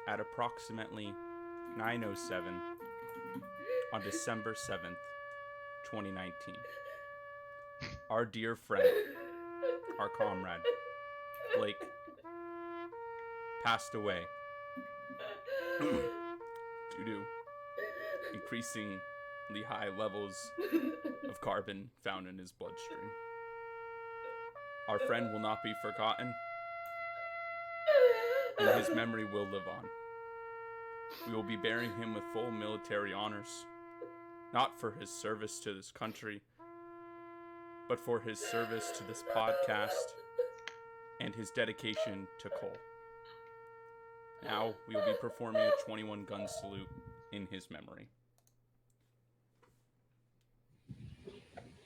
at approximately 9:07 on December 7th, 2019. Our dear friend, our comrade, Blake, passed away due to increasingly high levels of carbon found in his bloodstream. Our friend will not be forgotten, and his memory will live on. We will be burying him with full military honors, not for his service to this country, but for his service to this podcast and his dedication to coal. Now, we will be performing a 21 gun salute in his memory.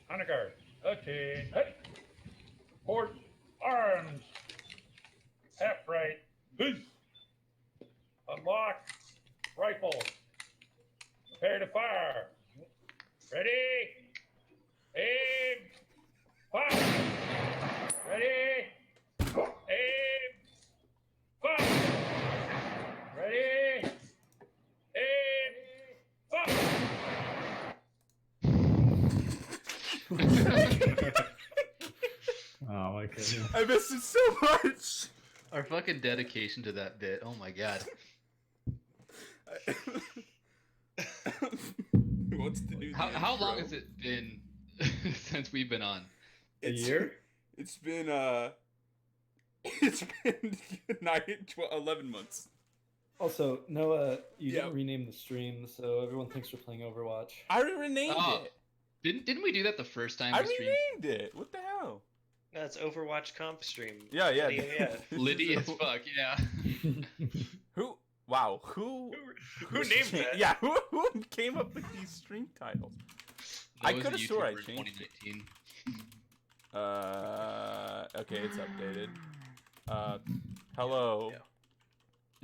Honor guard, attain, hey. Port arms, half right, peace. Unlock, rifle, prepare to fire. Ready, aim, fire. Ready, aim, fire. Ready, aim, fire. Oh my goodness. I missed it so much! Our fucking dedication to that bit. Oh my god. Who wants to do the How intro? long has it been since we've been on? A year? It's been 11 months. Also, Noah, you Yeah. didn't rename the stream, so everyone thinks we're playing Overwatch. I renamed Oh, it. Didn't we do that the first time I we streamed? renamed it. What the hell? That's Overwatch comp stream. Yeah. Yeah. Liddy as fuck, yeah. Who? Wow. Who named that? Yeah. Who came up with these stream titles? I That was a could have swore I YouTuber in changed it. 2019. Okay, it's updated. Hello. Yeah.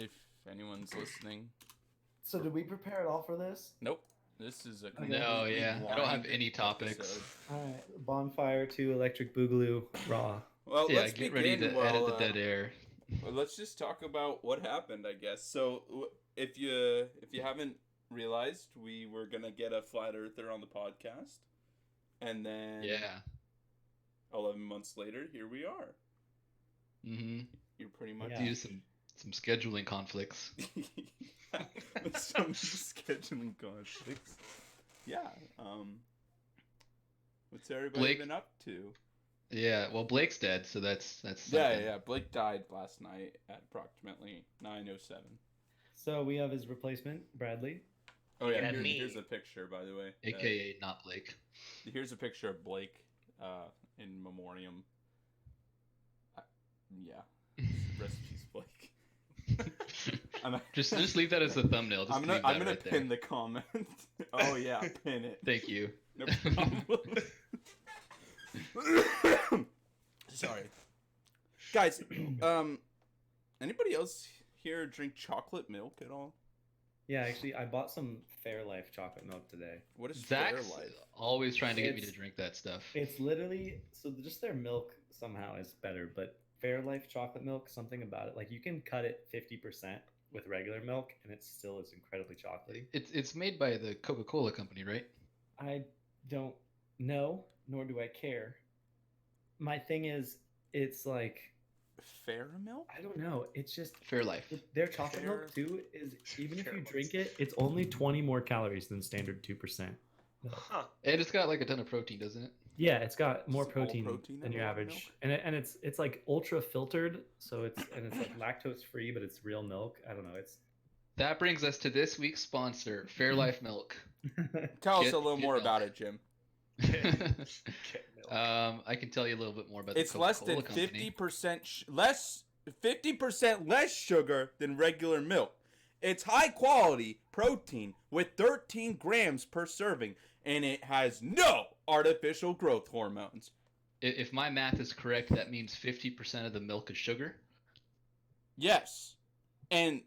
If anyone's listening. So did we prepare at all for this? Nope. This is a No, yeah. I don't have blind any topics. episode. Alright, Bonfire to Electric Boogaloo Raw. Well, Yeah, let's get ready begin to while, edit the dead air. Well, let's just talk about what happened, I guess. So, if you haven't realized, we were gonna get a flat earther on the podcast, and then Yeah. 11 months later, here we are. Mm-hmm. You're pretty much Yeah. Due to some scheduling conflicts. some scheduling conflicts. Yeah. What's everybody Blake- been up to? Yeah, well Blake's dead, so that's Yeah, something. yeah. Blake died last night at approximately 9:07. So we have his replacement, Bradley. Oh yeah, Yeah, me. here's a picture, by the way. AKA not Blake. Here's a picture of Blake in memoriam. Yeah. Rest in peace, Blake. I'm just leave that as the thumbnail. Just I'm gonna leave that right pin there. the comment. Oh yeah, pin it. Thank you. No problem. Sorry, guys. Anybody else here drink chocolate milk at all? Yeah, actually, I bought some Fairlife chocolate milk today. What is Zach's Fairlife? always trying to get me It's- to drink that stuff. It's literally, so just their milk somehow is better, but Fairlife chocolate milk, something about it. Like you can cut it 50% with regular milk and it still is incredibly chocolatey. It's made by the Coca-Cola company, right? I don't know, nor do I care. My thing is, it's like, Fair milk? I don't know. It's just Fairlife. their chocolate Fair- milk too is even if you Fair drink it, it's only 20 more calories than standard 2%. Huh. And it's got like a ton of protein, doesn't it? Yeah, it's got more It's all protein, protein than in your raw average, milk? and it's like ultra filtered, so it's like lactose free, but it's real milk. I don't know. It's That brings us to this week's sponsor, Fairlife Milk. Tell us Get- a little get more milk. about it, Jim. Get milk. I can tell you a little bit more about It's the less Coca-Cola than company. 50% less sugar than regular milk. It's high quality protein with 13 grams per serving, and it has no artificial growth hormones. If my math is correct, that means 50% of the milk is sugar. Yes, and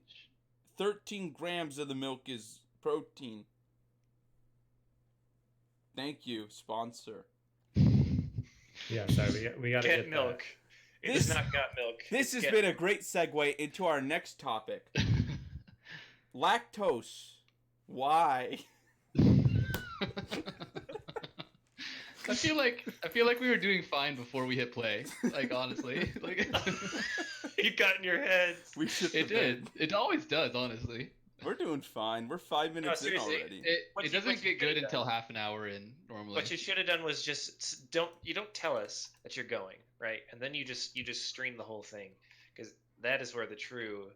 13 grams of the milk is protein. Thank you, sponsor. yeah. Sorry, we got to Get get milk. It This- has not got milk. This has Get- been a great segue into our next topic. Lactose. Why? I feel like we were doing fine before we hit play. Like honestly, like You got in your heads. We should. it did. It always does, honestly. We're doing fine. We're 5 minutes in seriously, already. What It you- doesn't what you get good should've until done- half an hour in normally. What you should have done was just don't tell us that you're going, right? And then you just stream the whole thing, because that is where the true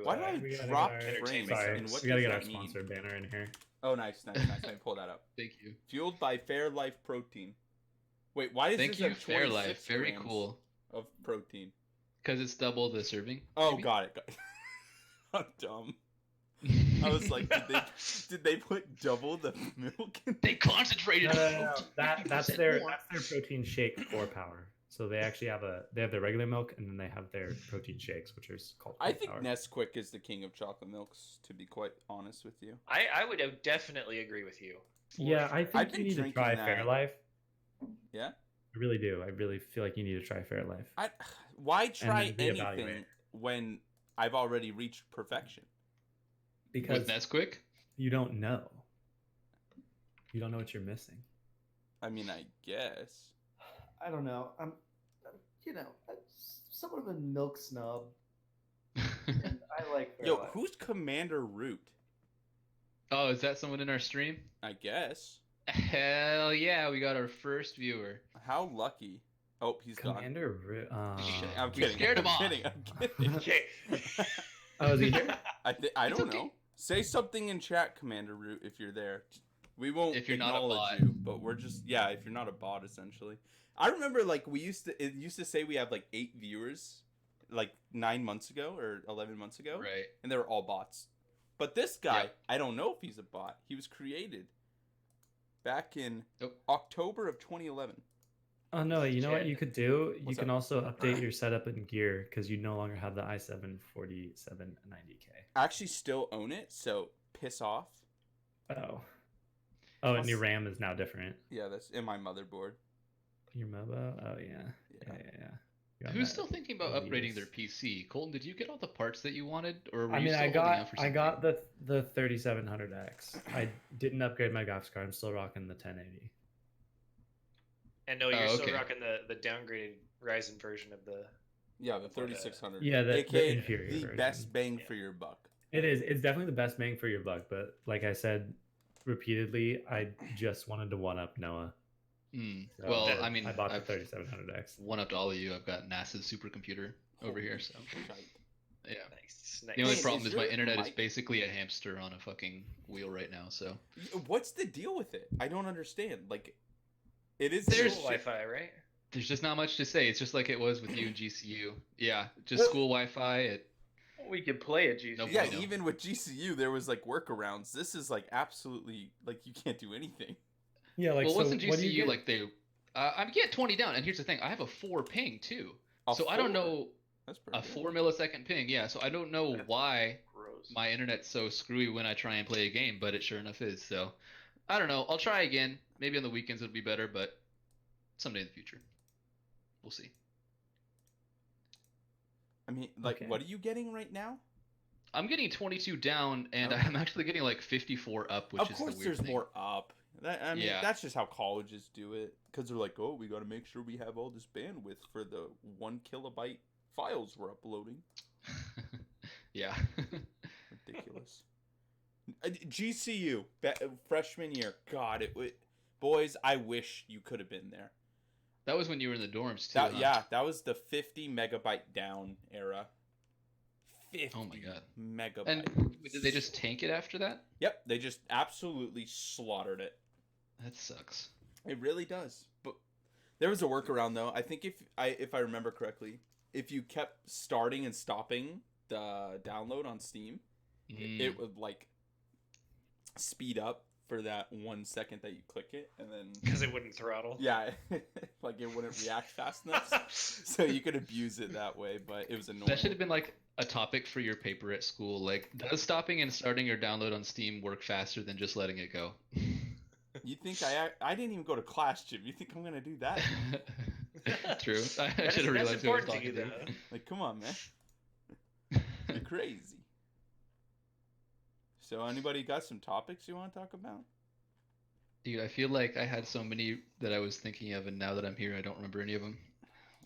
Why did I We gotta drop get our- frames? entertainment Sorry, And what we gotta does get our that mean? sponsor banner in here. Oh, nice. Let me pull that up. Thank you. Fueled by Fairlife Protein. Wait, why is Thank this you, at Fairlife. 26 Very grams cool. of protein? Because it's double the serving. Oh, maybe? got it. I'm dumb. I was like, did they put double the milk in? They concentrated. No. on That's 50% their more. protein shake for power. So they actually have their regular milk and then they have their protein shakes, which are called. I Core think Power. Nesquik is the king of chocolate milks, to be quite honest with you. I would definitely agree with you. Yeah, I I've think been you need to drinking try that. Fairlife. Yeah? I really do. I really feel like you need to try Fairlife. Why try then anything reevaluate. when I've already reached perfection? Because With Nesquik? you don't know. You don't know what you're missing. I mean, I guess. I don't know. I'm somewhat of a milk snub. And I like Yo, who's Commander Root? Oh, is that someone in our stream? I guess. Hell yeah, we got our first viewer. How lucky. Oh, he's gone. Commander Root. I'm We kidding. scared him I'm off. kidding. I'm kidding. Okay. Oh, is he here? I It's don't okay. know. Say something in chat, Commander Root, if you're there. We won't If you're not a acknowledge bot. you, but we're just if you're not a bot, essentially. I remember like it used to say we have like 8 viewers, like 9 months ago or 11 months ago, Right. and they were all bots. But this guy, Yep. I don't know if he's a bot. He was created back in Nope. October of 2011. Oh no! You know what Shit. you could do? You What's can up? also update your setup and gear because you no longer have the i7 4790K. I actually still own it, so piss off. Oh. Oh, and your RAM is now different. Yeah, that's in my motherboard. Your MOBO? Oh yeah. Yeah. Yeah. You got Who's that. still thinking about upgrading their PC? Colton, did you get all the parts that you wanted, or were I you mean, still I holding got out for I something? got the 3700X. I didn't upgrade my graphics card. I'm still rocking the 1080. And no, you're Oh, still okay. rocking the downgraded Ryzen version of the. Yeah, the 3600. Yeah, the AKA inferior the version. best bang Yeah. for your buck. It is. It's definitely the best bang for your buck. But like I said repeatedly, I just wanted to one up Noah. So Well, I mean, I bought the I've 3700X. one up to all of you. I've got NASA's supercomputer over here, so Shite. yeah. Nice. The only Hey, problem is is my your internet is mic- basically a hamster on a fucking wheel right now. So What's the deal with it? I don't understand. Like, it is There's School Wi-Fi, right? there's just not much to say. It's just like it was with you and GCU. Yeah, just Well- school Wi-Fi. We could play it, Jesus. Nope. yeah. I know. Even with GCU, there was like workarounds. This is like absolutely like you can't do anything. Yeah, like Well, so wasn't what do you GCU get? like they? I'm getting 20 down, and here's the thing: I have a 4 ping too. So I don't 4? know That's pretty a good. 4 millisecond ping. Yeah, so I don't know That's why Gross. my internet's so screwy when I try and play a game, but it sure enough is. So I don't know. I'll try again. Maybe on the weekends it'll be better, but someday in the future, we'll see. I mean, like, Okay. what are you getting right now? I'm getting 22 down, and Okay. I'm actually getting like 54 up, which Of is course, the weird there's thing. more up. I mean, Yeah. that's just how colleges do it. Because they're like, oh, we got to make sure we have all this bandwidth for the 1 kilobyte files we're uploading. Yeah. Ridiculous. GCU freshman year. God, boys. I wish you could have been there. That was when you were in the dorms too. That, huh? yeah, that was the 50 megabyte down era. 50 Oh my God. megabyte. And did they just tank it after that? Yep, they just absolutely slaughtered it. That sucks. It really does. But there was a workaround though. I think if I remember correctly, if you kept starting and stopping the download on Steam, it would like speed up for that 1 second that you click it, and then Because it wouldn't throttle. yeah, like it wouldn't react fast enough. So you could abuse it that way, but it was annoying. That should have been like a topic for your paper at school. Like, does stopping and starting your download on Steam work faster than just letting it go? You think I didn't even go to class, Jim? You think I'm gonna do that? True. I That's- should have realized that's who I was important to talking you, to. though. Like, come on, man. You're crazy. So, anybody got some topics you want to talk about? Dude, I feel like I had so many that I was thinking of, and now that I'm here, I don't remember any of them.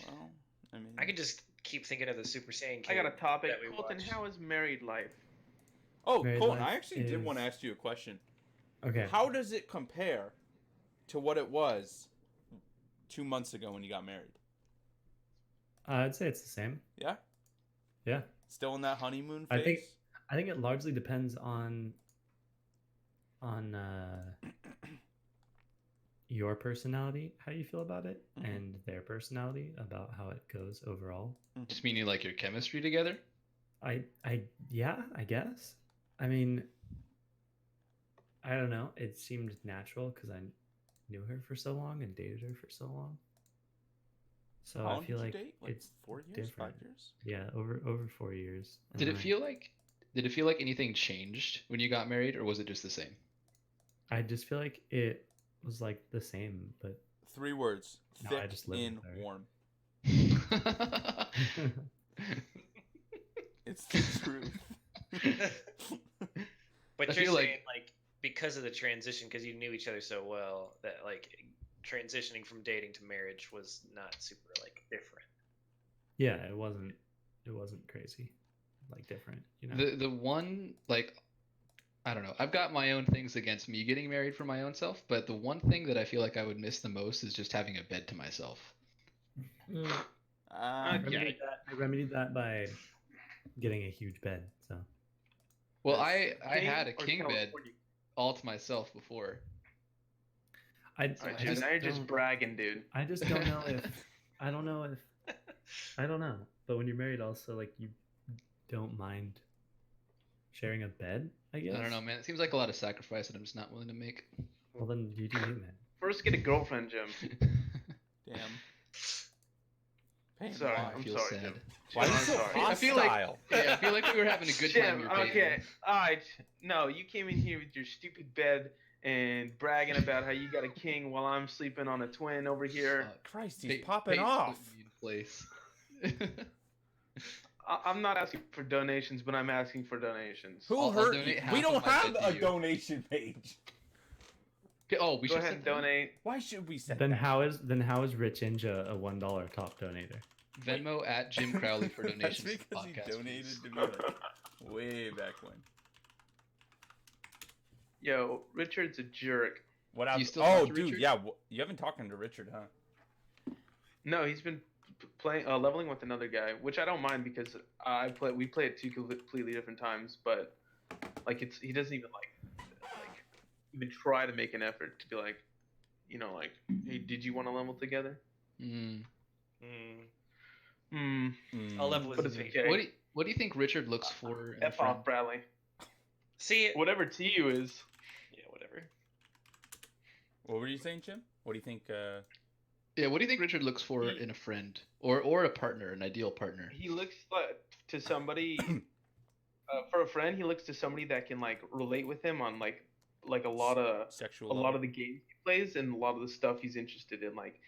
Well, I mean, I can just keep thinking of the Super Saiyan I got a King topic. that we Colton, watched. how is married life? Oh, Married Colton, life I actually did want to is- ask you a question. Okay. How does it compare to what it was 2 months ago when you got married? I'd say it's the same. Yeah? Yeah. Still in that honeymoon I phase? think I think it largely depends on your personality, how you feel about it, Mhm. and their personality about how it goes overall. Just meaning like your chemistry together. Yeah, I guess. I mean, I don't know. It seemed natural because I knew her for so long and dated her for so long. So How I long feel did like you date? Like it's 4 years, different. 5 years? Yeah, over 4 years. Did And it feel like anything changed when you got married, or was it just the same? I just feel like it was like the same, but 3 words. No, I Thick just live and with her. warm. It's the truth. But I you're feel like- saying like because of the transition, because you knew each other so well, that like transitioning from dating to marriage was not super like different. yeah, it wasn't crazy, like different, you know. The one, like, I don't know. I've got my own things against me getting married for my own self, but the one thing that I feel like I would miss the most is just having a bed to myself. I Okay. remedied that by getting a huge bed. So Well, That's- I had a Or king bed California? all to myself before. I So I Alright, just dude, now you're just don't- bragging, dude. I just don't know if I don't know. But when you're married, also like you don't mind sharing a bed. I guess. I don't know, man. It seems like a lot of sacrifice that I'm just not willing to make. Well, then you do you, man. First, get a girlfriend, Jim. Damn. Pain Sorry, why? I'm feel sorry, sad. Jim. Why are you I'm so sorry. I feel like- hostile? Yeah, I feel like we were having a good time. Jim, You're dating. okay. Alright. No, you came in here with your stupid bed and bragging about how you got a king while I'm sleeping on a twin over here. Christ, he's Fate- popping fate's off. put me in place. I'm not asking for donations, but I'm asking for donations. Who I'll hurt donate you? half We of don't my have bed to a you. donation page. Okay, oh, we Go should ahead set and that up. donate. Why should we set Then that? how is Rich Inge a $1 top donator? Venmo at Jim Crowley for That's donations. to the because he podcast, donated please. to me like way back when. Yo, Richard's a jerk. What Do you happened? still Oh, talk to dude, Richard? yeah. You haven't talked to Richard, huh? No, he's been playing leveling with another guy, which I don't mind because we play at two completely different times, but like he doesn't even like even try to make an effort to be like, like, hey, did you want to level together? Mm. Hmm. I'll level But with it's me. okay. What do you think Richard looks for in a F friend? off, Bradley. See, Whatever to you is. yeah, whatever. What were you saying, Jim? What do you think? Yeah, what do you think Richard looks for in a friend or a partner, an ideal partner? He looks to somebody for a friend. He looks to somebody that can like relate with him on like a lot of Sexual. a lot of the games he plays and a lot of the stuff he's interested in, like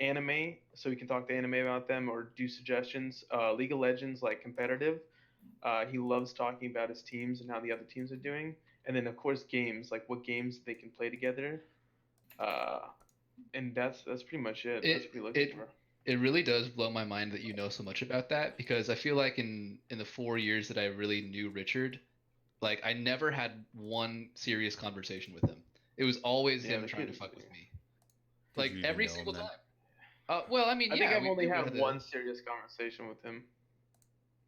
anime, so he can talk to anime about them or do suggestions. League of Legends, like competitive. He loves talking about his teams and how the other teams are doing, and then of course games, like what games they can play together. And that's pretty much it. That's what he looks for. It really does blow my mind that you know so much about that, because I feel like in the 4 years that I really knew Richard, like I never had one serious conversation with him. It was always Yeah, him the trying to kid- fuck with me, Did like you even every know him single then? time. Well, I mean, I yeah, think I've we only had had one serious conversation with him.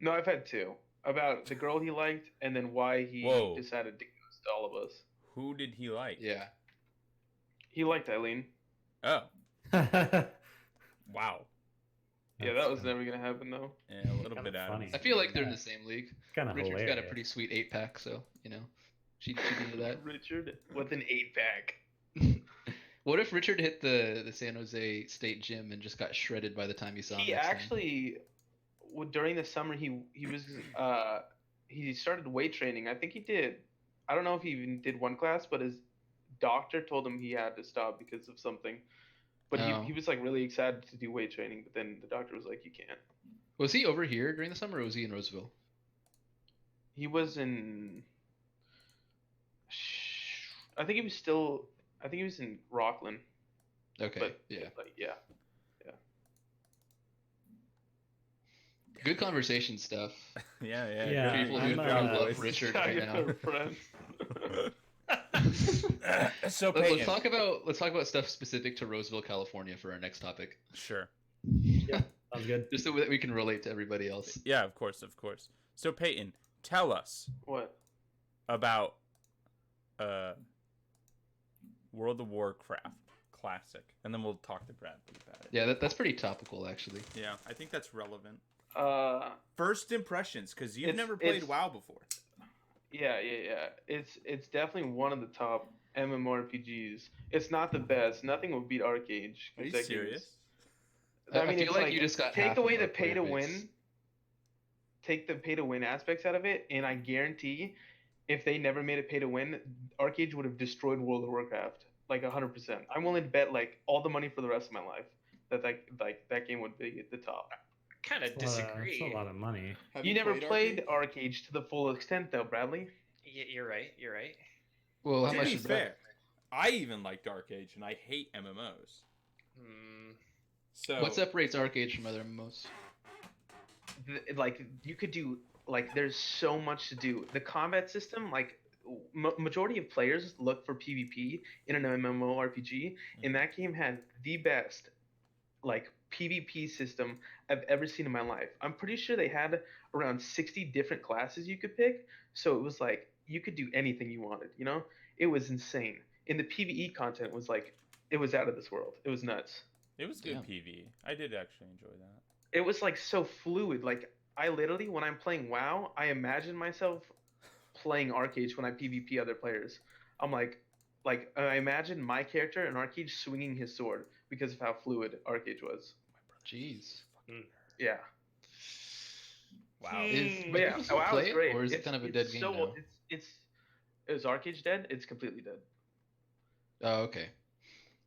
No, I've had two about the girl he liked and then why he Whoa. decided to ghost all of us. Who did he like? Yeah, He liked Eileen. Oh, That's wow. Yeah, that was never gonna happen though. Yeah, a little Kinda bit out. funny. Of I his feel like league. they're in the same league. kind of Richard's hilarious. got a pretty sweet 8-pack, so she'd into that. Richard with an 8-pack. What if Richard hit the San Jose State gym and just got shredded by the time he saw him? He next time? actually, during the summer, he was he started weight training. I think he did. I don't know if he even did one class, but his doctor told him he had to stop because of something. But Oh. he was like really excited to do weight training, but then the doctor was like, you can't. Was he over here during the summer, or was he in Roseville? He was in. I think he was still. I think he was in Rockland. Okay, But yeah. Like, yeah. Good conversation stuff. Yeah. Yeah, Good, People good who job, love boys. Richard Yeah, right you're now. friends. So Let's Peyton. talk about stuff specific to Roseville, California for our next topic. Sure. Sounds good. Just so that we can relate to everybody else. Yeah, of course. So Peyton, tell us What? about World of Warcraft Classic, and then we'll talk to Bradley about it. Yeah, that's pretty topical, actually. Yeah, I think that's relevant. Uh, First impressions, because you've It's- never played it's- WoW before. yeah. It's definitely one of the top MMORPGs. It's not the best. Nothing will beat Arcade. Are you That game is- serious? I mean, feel it's like you just got take half of away our the pay to player win. base. Take the pay to win aspects out of it, and I guarantee, if they never made it pay to win, Arcade would have destroyed World of Warcraft like 100%. I'm willing to bet like all the money for the rest of my life that game would be at the top. Kind of That's disagree. a lot of money. Have You never played Arcade to the full extent, though, Bradley. You're right. You're right. Well, how To much be is Brad- fair, I even like Dark Age, and I hate MMOs. Hmm. So What separates Arcade from other MMOs? Like you could do like there's so much to do. The combat system, like majority of players look for PvP in an MMORPG, and that game had the best like PvP system I've ever seen in my life. I'm pretty sure they had around 60 different classes you could pick, so it was like you could do anything you wanted. You know, it was insane. And the PvE content was like it was out of this world. It was nuts. it was good Yeah. PV. I did actually enjoy that. It was like so fluid. Like I literally, when I'm playing WoW, I imagine myself playing Arcade when I PvP other players. I'm like I imagine my character in Arcade swinging his sword because of how fluid Arcade was. Jeez. Yeah, Wow. Is but yeah, people still WoW play is it, great. or is it It's- kind of a it's dead game so, now? Is Arcade dead? It's completely dead. Oh, okay.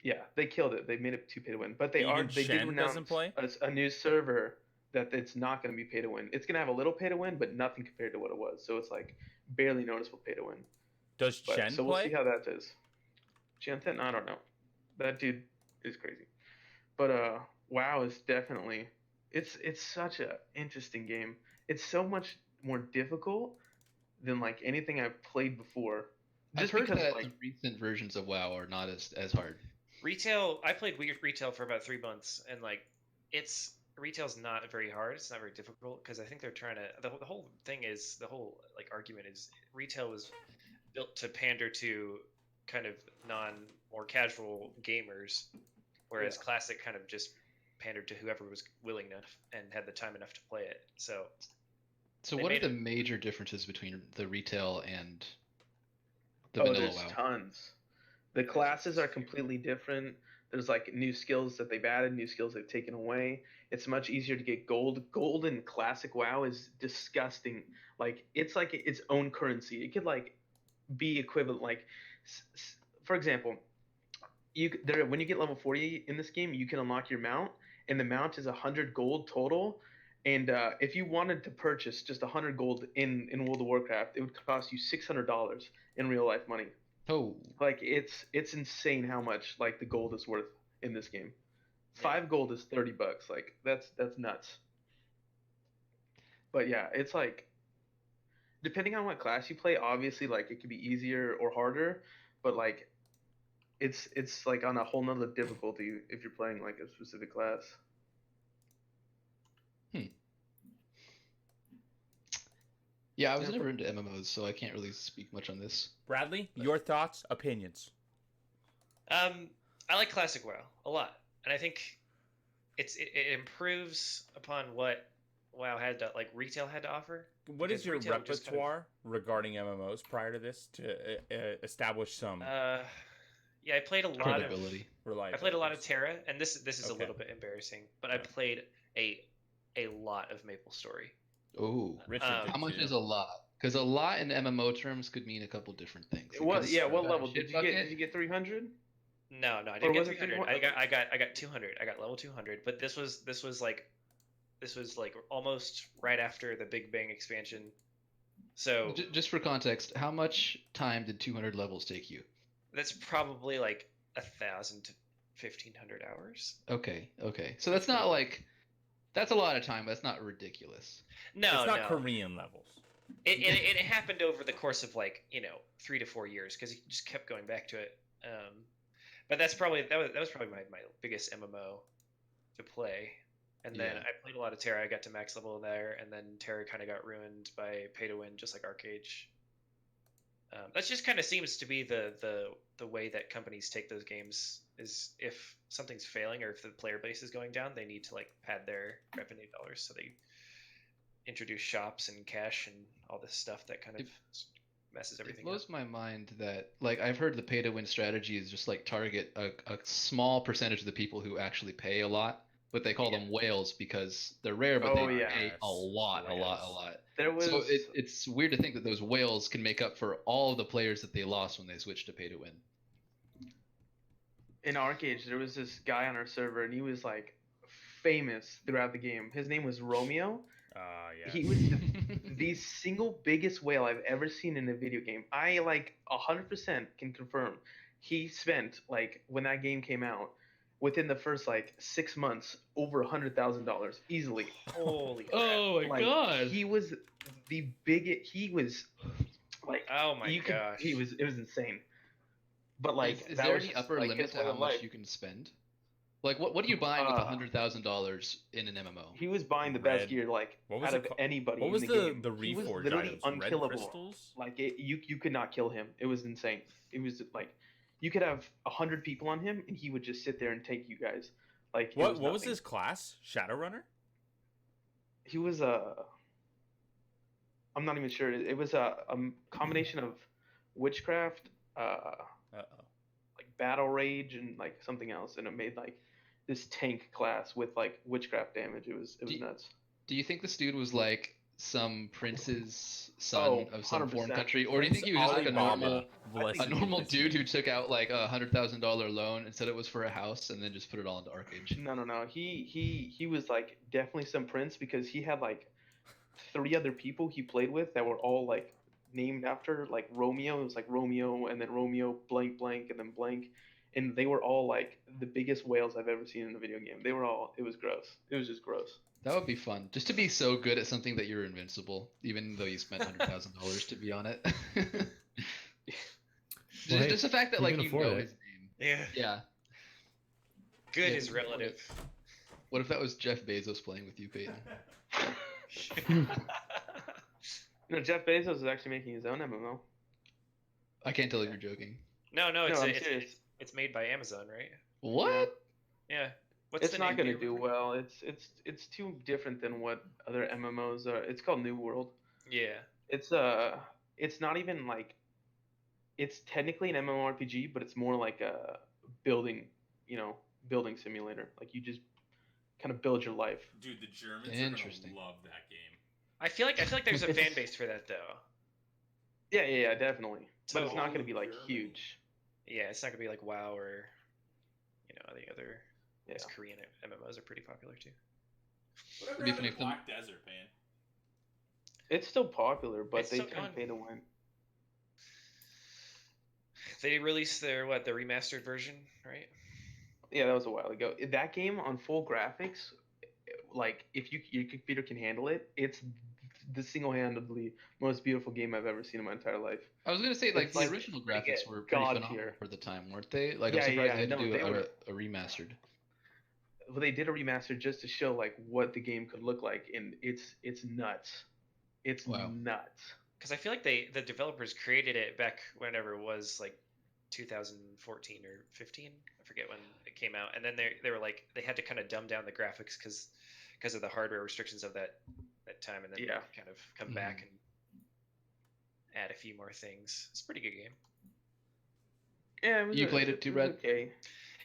Yeah, they killed it. They made it too pay to win, but they Even did Shen announce doesn't play? a new server that it's not going to be pay to win. It's going to have a little pay to win, but nothing compared to what it was. So it's like barely noticeable pay to win. Does But, Chen so we'll play? see how that is. Chanten, I don't know. That dude is crazy. But WoW is definitely it's such a interesting game. It's so much more difficult than like anything I've played before. I've heard because that like the recent versions of WoW are not as hard. Retail. I played retail for about 3 months, and like, retail's not very hard. It's not very difficult because I think they're trying to. The whole thing is the whole like argument is retail was built to pander to kind of more casual gamers, whereas Yeah. classic kind of just pandered to whoever was willing enough and had the time enough to play it. So So They what are made the it- major differences between the retail and the oh, vanilla there's WoW? tons. The classes are completely different. There's like new skills that they've added, new skills they've taken away. It's much easier to get gold. Gold in classic WoW is disgusting. Like it's like its own currency. It could like be equivalent. Like, for example, when you get level 40 in this game, you can unlock your mount, and the mount is 100 gold total. And if you wanted to purchase just 100 gold in World of Warcraft, it would cost you $600 in real life money. Oh, Like it's insane how much like the gold is worth in this game. 5 gold is $30. Like that's nuts. But yeah, it's like depending on what class you play, obviously like it could be easier or harder, but like it's like on a whole nother difficulty if you're playing like a specific class. yeah, I was Yeah, never into MMOs, so I can't really speak much on this. Bradley, your thoughts, opinions. I like classic WoW a lot, and I think it improves upon what WoW had to retail had to offer. What is Because your retail just kind of- repertoire regarding MMOs prior to this to establish some Yeah, I played a lot of Credibility. reliability? I played a lot of Terra, and this is a Okay. little bit embarrassing, but I Yeah. played a lot of MapleStory. Oh, Richard Um, did how much too. is a lot? Because a lot in MMO terms could mean a couple different things. It What could yeah, be what a level shit did you get? bucket. Did you get 300? No, I Or didn't get was it 300. 300? I got 200. I got level 200, but this was like almost right after the Big Bang expansion. So Just for context, how much time did 200 levels take you? That's probably like 1,000 to 1,500 hours. Okay. So that's not like that's a lot of time. But that's not ridiculous. No, it's not no. Korean levels. It happened over the course of like 3 to 4 years because he just kept going back to it. But that was probably my biggest MMO to play. And then Yeah. I played a lot of Terra. I got to max level there, and then Terra kind of got ruined by pay to win, just like Arcage. That just kind of seems to be the way that companies take those games. Is if something's failing or if the player base is going down, they need to like pad their revenue dollars. So they introduce shops and cash and all this stuff that kind of messes everything It blows up. my mind that like I've heard the pay to win strategy is just like target a small percentage of the people who actually pay a lot, but they call them whales because they're rare, but Oh, they yeah. pay a lot. Whales. There was So it's weird to think that those whales can make up for all of the players that they lost when they switched to pay to win. in Arcage, there was this guy on our server, and he was like famous throughout the game. His name was Romeo. Yeah. He was the single biggest whale I've ever seen in a video game. I like 100% can confirm. He spent like when that game came out, within the first like 6 months, over $100,000 easily. Holy crap. Oh my Like god! he was the biggest. He was like Oh my you could. gosh. It was insane. But like is that there was any just, upper like, limit his to way how of much life. you can spend? Like what are you buying with Uh, $100,000 in an MMO? He was buying the best Red. gear like What was out it of called? anybody. What was in the game. the He was reforge literally items? Red unkillable. crystals? Like you could not kill him. It was insane. It was like you could have 100 people on him and he would just sit there and take you guys. Like it What was nothing. his class? Shadowrunner? He was I'm not even sure. It was a combination of witchcraft, Uh-oh. like battle rage, and like something else, and it made like this tank class with like witchcraft damage. It was Do- nuts. Do you think this dude was like some prince's son Oh, of some foreign 100%. country, or do you think he was just like a normal Bless I a think normal his dude who name. took out like $100,000 loan and said it was for a house and then just put it all into Arcage? No. He was like definitely some prince because he had like 3 other people he played with that were all like named after like Romeo. It was like Romeo and then Romeo blank blank and then blank, and they were all like the biggest whales I've ever seen in a video game. They were all. It was gross. It was just gross. That would be fun, just to be so good at something that you're invincible, even though you spent $100,000 to be on it. Well, hey, just the fact that you like can you afford know it. his name. Yeah. Yeah. Good Yeah, is you can afford relative. What if that was Jeff Bezos playing with you, Peyton? No, Jeff Bezos is actually making his own MMO. I can't tell if you're joking. No, No, it's I'm it's, serious. it's it's made by Amazon, right? What? Yeah. What's It's the not name? going to Do you do remember? well. It's too different than what other MMOs are. It's called New World. Yeah. It's not even like it's technically an MMORPG, but it's more like a building, building simulator. Like you just kind of build your life. Dude, the Germans Interesting. are gonna love that game. I feel like there's a It's- fan base for that though. Yeah, definitely. But it's not Totally. going to be like Germany. huge. Yeah, it's not gonna be like WoW or the other. Yeah. Those Korean MMOs are pretty popular too. Whatever Be happened to funny if Black Desert, man? It's still popular, but It's they still kind of going. pay to win. They released their the remastered version, right? Yeah, that was a while ago. That game on full graphics, like if your computer can handle it, it's the single-handedly most beautiful game I've ever seen in my entire life. I was gonna say like It's the like original they graphics get were pretty God phenomenal tier. for the time, weren't they? Like Yeah, I'm surprised yeah, they had to no, do they were. a remastered. Well, they did a remaster just to show like what the game could look like, and it's nuts. It's Wow. nuts. Because I feel like the developers created it back whenever it was like 2014 or 15. I forget when it came out, and then they were like they had to kind of dumb down the graphics because of the hardware restrictions of that time, and then Yeah. kind of come back and add a few more things. It's a pretty good game. Yeah, it was You played it too, was Red? Okay.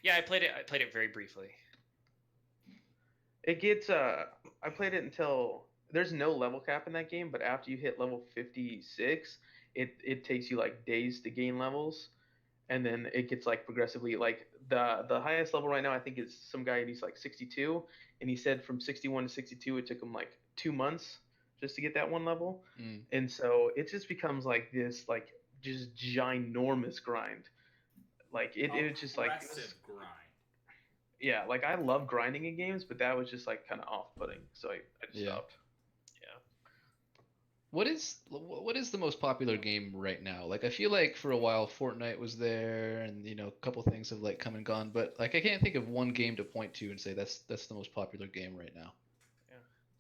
Yeah, I played it very briefly. It gets I played it until there's no level cap in that game, but after you hit level 56, it takes you like days to gain levels, and then it gets like progressively like the highest level right now I think is some guy and he's like 62, and he said from 61 to 62 it took him like 2 months just to get that one level. Mm. And so it just becomes like this like just ginormous grind. Like it was just like it was, Aggressive grind. yeah, like I love grinding in games, but that was just like kind of off-putting, so I just Yeah. stopped. What is the most popular game right now? Like I feel like for a while Fortnite was there, and you know a couple things have like come and gone, but like I can't think of one game to point to and say that's the most popular game right now.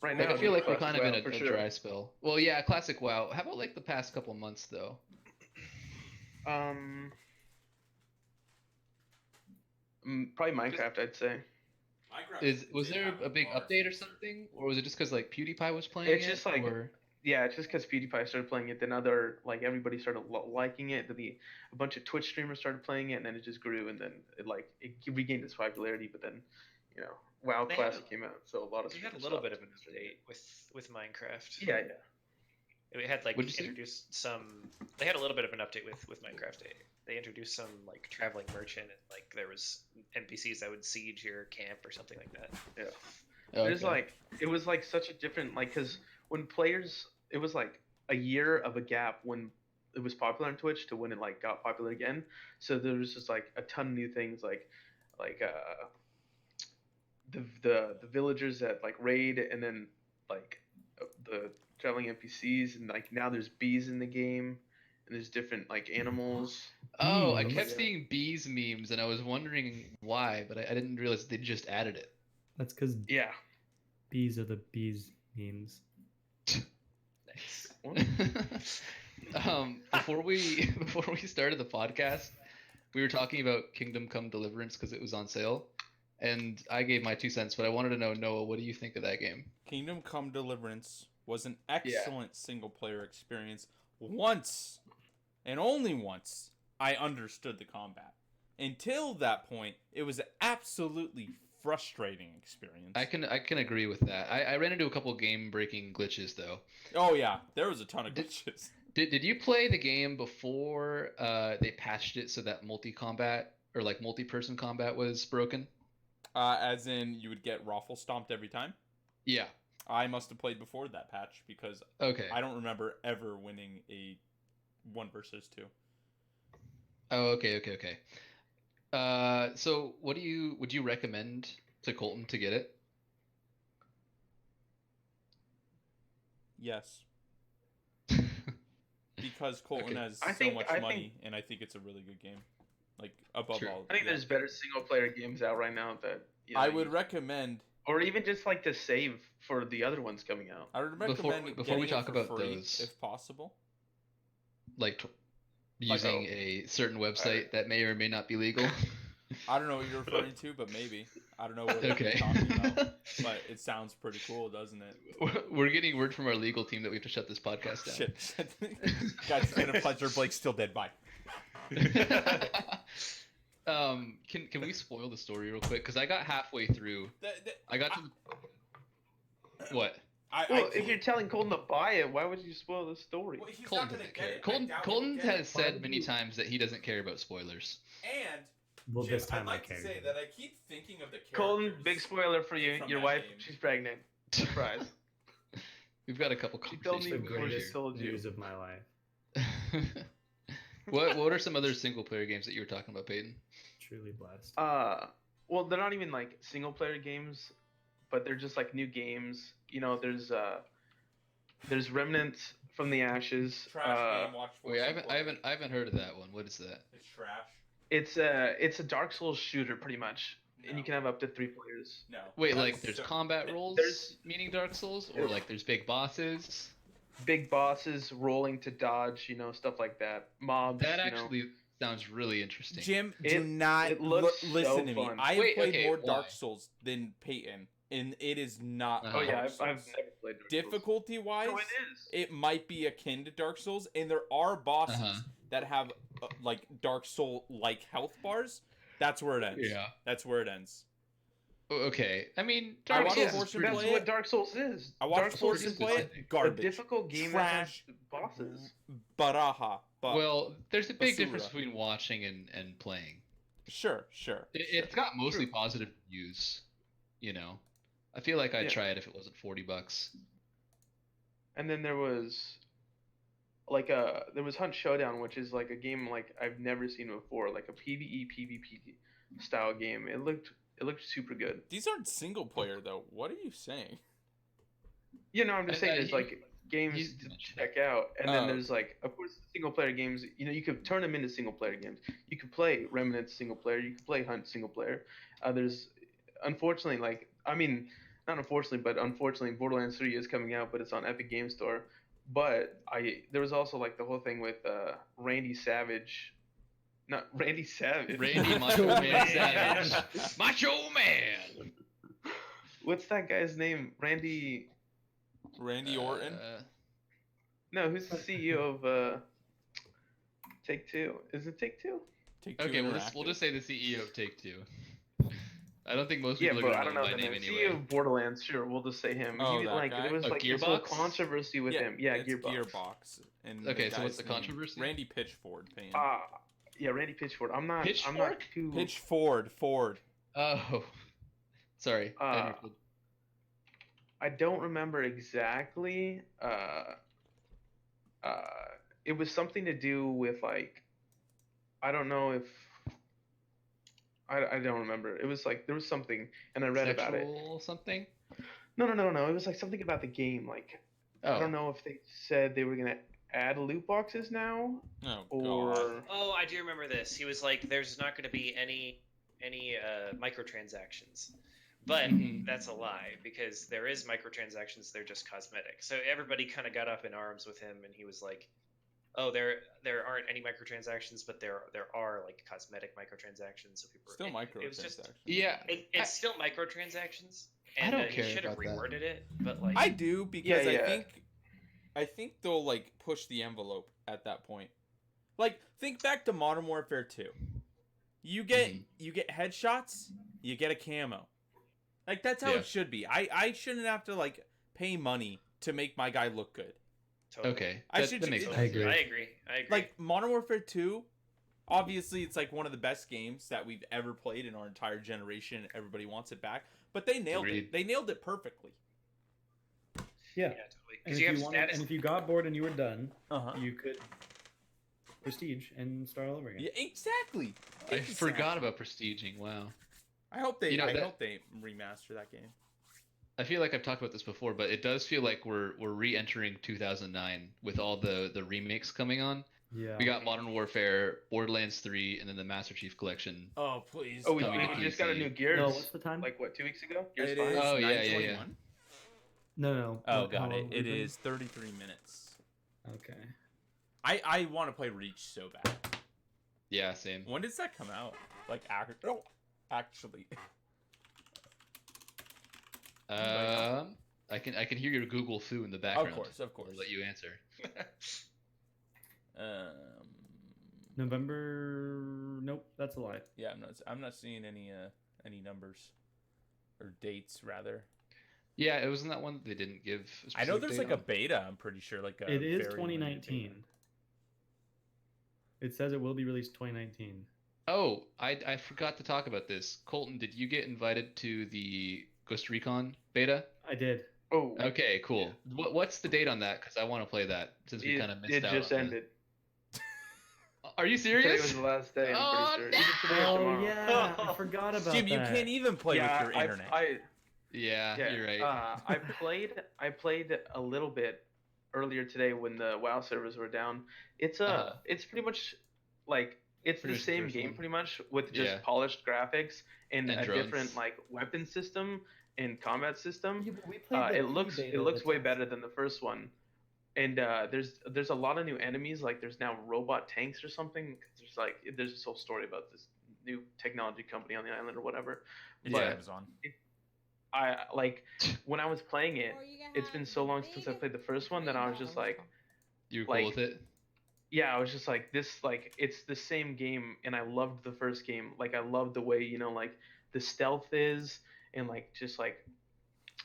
Right Like now, I feel like we're Classic kind of in WoW, a, for a sure. dry spell. Well, yeah, classic WoW. How about like the past couple months though? Probably Minecraft, I'd say. Was there a big update or something, or was it just because like PewDiePie was playing It's it? just like or... yeah, it's just because PewDiePie started playing it, then like everybody started liking it, then a bunch of Twitch streamers started playing it, and then it just grew, and then it regained its popularity. But then, you know, WoW They had Classic came out, so a lot of They had a streamers little bit stopped of an streaming update with Minecraft. it. Yeah. It had like What'd you say? introduced some. They had a little bit of an update with Minecraft. They introduced some like traveling merchant, and like there was NPCs that would siege your camp or something like that. Yeah. Oh, There's okay. like it was like such a different like because when players it was like a year of a gap when it was popular on Twitch to when it like got popular again. So there was just like a ton of new things like the villagers that like raid, and then like the traveling NPCs, and like now there's bees in the game, and there's different like animals. Oh, I Bees. kept seeing bees memes, and I was wondering why, but I didn't realize they just added it. That's because Yeah. bees are the bees memes. Nice. Before we started the podcast, we were talking about Kingdom Come Deliverance because it was on sale, and I gave my 2 cents, but I wanted to know, Noah, what do you think of that game? Kingdom Come Deliverance was an excellent single player experience. Once, and only once, I understood the combat. Until that point, it was an absolutely frustrating experience. I can agree with that. I ran into a couple game breaking glitches though. Oh yeah, there was a ton of glitches. Did you play the game before they patched it so that multi-combat or like multi-person combat was broken? As in, you would get raffle stomped every time? Yeah. I must have played before that patch because Okay. I don't remember ever winning a 1 versus 2. Oh, okay. So would you recommend to Colton to get it? Yes. Because Colton Okay. has I so think- much I money, and I think it's a really good game. Like, above Sure. all. I think yeah. there's better single player games out right now that I would recommend. or even just like to save for the other ones coming out. I would Before recommend we getting talk it for about free, those- if possible. Like using a certain website that may or may not be legal. I don't know what you're referring to, but maybe. I don't know what Okay. you're talking about. But it sounds pretty cool, doesn't it? We're getting word from our legal team that we have to shut this podcast down. Shit. Guys, it's been a pleasure. Blake's still dead. Bye. Can we spoil the story real quick? Because I got halfway through. I got to what? Well, if you're telling Colton to buy it, why would you spoil the story? Well, he's Colton not gonna doesn't get care. it. I Colton doubt Colton he'll get has it. said many times that he doesn't care about spoilers. And Well, Jim, this time I'd like I care. to say that I keep thinking of the characters. Colton, big spoiler for you. from Your that wife, game. she's pregnant. Surprise. We've got a couple She told me The conversations. before she greatest told you. news of my life. What are some other single player games that you were talking about, Peyton? Truly blessed. Well, they're not even like single player games, but they're just like new games. You know, there's Remnant from the Ashes. Trash game. Watch. Wait, Fortune I play. haven't heard of that one. What is that? It's trash. It's a Dark Souls shooter pretty much, and you can have up to 3 players. No. Wait, That's like there's so- combat rolls, there's- meaning Dark Souls, or like there's big bosses. Big bosses rolling to dodge, you know, stuff like that. Mobs. That you know. actually sounds really interesting. Jim, It- do not it looks listen so to me. fun. I have Wait, played okay, more why? Dark Souls than Peyton, and it is not. Uh-huh. Oh yeah, Dark I've never Souls. played Dark Souls. Difficulty wise, No, it is. it might be akin to Dark Souls, and there are bosses Uh-huh. that have like Dark Soul like health bars. That's where it ends. Yeah. That's where it ends. Okay. I mean, I Dark watched Souls Fortune is pretty That's play what it. Dark Souls is. I watched Dark Souls Fortune is play specific. it. a Garbage. difficult game Trash. that has bosses. Baraha. But Well, there's a big difference Basura. between watching and playing. sure. It's got mostly positive reviews. You know, I feel like I'd Yeah. try it if it wasn't $40. And then there was like there was Hunt Showdown, which is like a game like I've never seen before, like a PvE PvP style game. It looked super good. These aren't single player though. What are you saying? You know, I'm just saying there's like games he's to mentioned check out, and then Oh. there's like, of course, single player games. You know, you could turn them into single player games. You could play Remnant single player. You could play Hunt single player. There's unfortunately, like, I mean, not unfortunately, but unfortunately, Borderlands 3 is coming out, but it's on Epic Game Store. But there was also like the whole thing with Randy Savage. Not Randy Savage. Randy Macho Man Savage. Macho Man. What's that guy's name? Randy. Randy Orton. No, who's the CEO of Take Two? Is it Take Two? Take Two Okay, we'll Interactive. just say the CEO of Take Two. I don't think most Yeah, people are but I gonna don't know know him the by name. name CEO anyway. of Borderlands, sure, we'll just say him. Oh, He, that like guy? there was Oh, like this whole Gearbox? controversy with him. Yeah, it's Gearbox. And Okay, the so what's the guy's name- controversy? Randy Pitchford. Payne. Yeah, Randy Pitchford. I'm not Pitchfork? too. Pitchford. Ford. Oh, sorry. I Uh, understood. I don't remember exactly. It was something to do with like, I don't know if I don't remember. It was like there was something, and I read about it. Sexual something? No. It was like something about the game. Like Oh. I don't know if they said they were gonna add loot boxes now, Oh or God. Oh, I do remember this. He was like, "There's not going to be any microtransactions," but Mhm. that's a lie because there is microtransactions. They're just cosmetic. So everybody kind of got up in arms with him, and he was like, "Oh, there aren't any microtransactions, but there are like cosmetic microtransactions." So people Still it was just microtransactions. Yeah, it's still microtransactions, I and don't he care should have about that. reworded it, but like I do because Yeah. I think they'll like push the envelope at that point. Like think back to Modern Warfare 2. You get headshots, you get a camo. Like that's how Yeah. it should be. I shouldn't have to like pay money to make my guy look good. totally. Okay, I that, should that ju- makes it- sense. I agree. I agree. Like Modern Warfare 2, obviously it's like one of the best games that we've ever played in our entire generation. Everybody wants it back, but they nailed Agreed. it. They nailed it perfectly. Yeah. Yeah, totally. And Because if you have you wanted, status. and if you got bored and you were done, Uh-huh. you could prestige and start all over again. Yeah, exactly. I forgot about prestiging. Wow. I hope they You know, I that- hope they remaster that game. I feel like I've talked about this before, but it does feel like we're re-entering 2009 with all the remakes coming on. Yeah. We got Modern Warfare, Borderlands 3, and then the Master Chief Collection. Oh, please. Oh, we Coming to just got a PC. new Gears. No, what's the time? Like what, 2 weeks ago? Gears It 5? is Oh, yeah, 9:21. No. Oh, What- got how it. long It we've been? is 33 minutes. Okay. I want to play Reach so bad. Yeah, same. When does that come out? Like, actually. I can hear your Google foo in the background. Of course. I'll let you answer. November. Nope, that's a lie. Yeah, I'm not seeing any numbers or dates rather. Yeah, it wasn't that one that they didn't give. I know there's like a on? beta. I'm pretty sure like a It is very limited 2019. beta. It says it will be released 2019. Oh, I forgot to talk about this. Colton, did you get invited to the Ghost Recon beta? I did. Oh, Okay, cool. What's the date on that? Because I want to play that since we kind of missed it out. just on the- ended. Are you Today serious? was the last day. Oh, I'm pretty sure. Either today or Oh tomorrow. yeah, I forgot about Jim, that. you can't even play yeah, with your internet. Yeah, Yeah, you're right. I played a little bit earlier today when the WoW servers were down. It's it's pretty much like it's Pretty the much the same first game one. pretty much with just Yeah. polished graphics and And a drones. different like weapon system and combat system. Yeah, but we played the It looks pre-beta way that's- better than the first one. And there's a lot of new enemies. Like there's now robot tanks or something. There's this whole story about this new technology company on the island or whatever. It's but- Amazon. I like when I was playing it. It's been so long since I played the first one that I was just like, You were cool like- with it? yeah, I was just like this. Like it's the same game, and I loved the first game. Like I loved the way like the stealth is, and like just like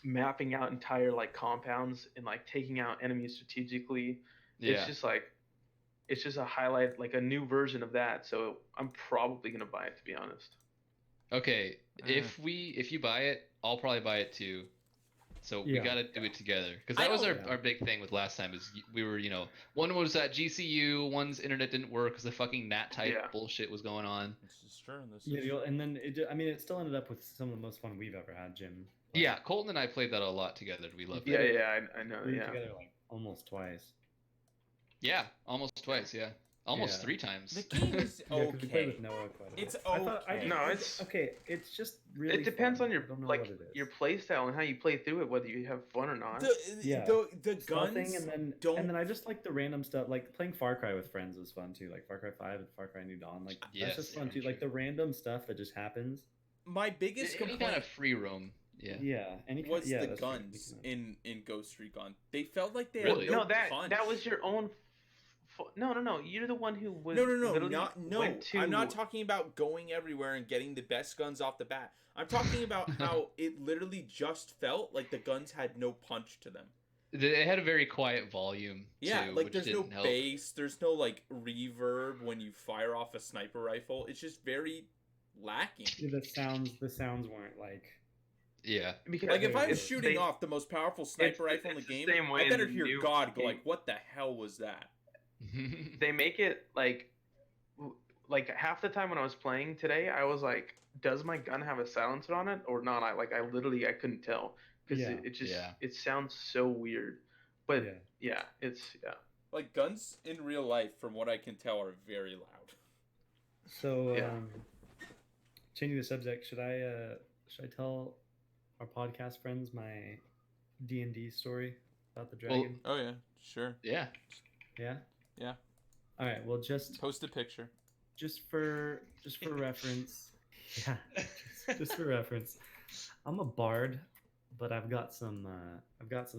mapping out entire like compounds and like taking out enemies strategically. Yeah. It's just a highlight, like a new version of that. So I'm probably gonna buy it, to be honest. Okay, if you buy it, I'll probably buy it too. So we Yeah. got to do it together because I that was don't- our big thing with last time is we were, you know, one was at GCU, one's internet didn't work because the fucking NAT type Yeah. bullshit was going on. This is true. This Yeah, is and then I mean, it still ended up with some of the most fun we've ever had, Jim. Like, Yeah, Colton and I played that a lot together. We loved Yeah, it. yeah, I know. we were Yeah. together like almost twice. Yeah, almost twice. Yeah, almost Yeah. 3 times. the game is Yeah, 'cause we played okay. with Noah quite a bit. It's I thought, okay. No, it's okay. It's just really. it depends fun. on your I don't know like what it is. your play style and how you play through it, whether you have fun or not. Yeah. The Stealthing, guns and then I just like the random stuff. Like playing Far Cry with friends was fun too. Like Far Cry 5 and Far Cry New Dawn. Like Yes, that's just fun yeah, too. Like true. the random stuff that just happens. My biggest Any complaint kind of free roam. Yeah. Yeah. was yeah, the that's true. guns in Ghost Recon. They felt like they Really? had no No, that punch. that was your own. No. You're the one who was. No, literally no. went to- I'm not talking about going everywhere and getting the best guns off the bat. I'm talking about how it literally just felt like the guns had no punch to them. It had a very quiet volume. Yeah, too, like which there's no didn't help. bass, there's no like reverb when you fire off a sniper rifle. It's just very lacking. Yeah, the sounds weren't like. Yeah. Because Like if I'm it's- shooting they- off the most powerful sniper rifle in the it's the game, same way I better in hear new God go game. like, "What the hell was that?" they make it like half the time when I was playing today, I was like, does my gun have a silencer on it or not? I literally I couldn't tell because Yeah. it just Yeah. it sounds so weird. But Yeah. it's Like guns in real life, from what I can tell, are very loud. So, Yeah. changing the subject, should I tell our podcast friends my D&D story about the Well, dragon? Oh yeah, sure. Yeah. Yeah. Yeah. All right. Well, just Post a picture. for reference. Yeah. Just for reference. I'm a bard, but I've got some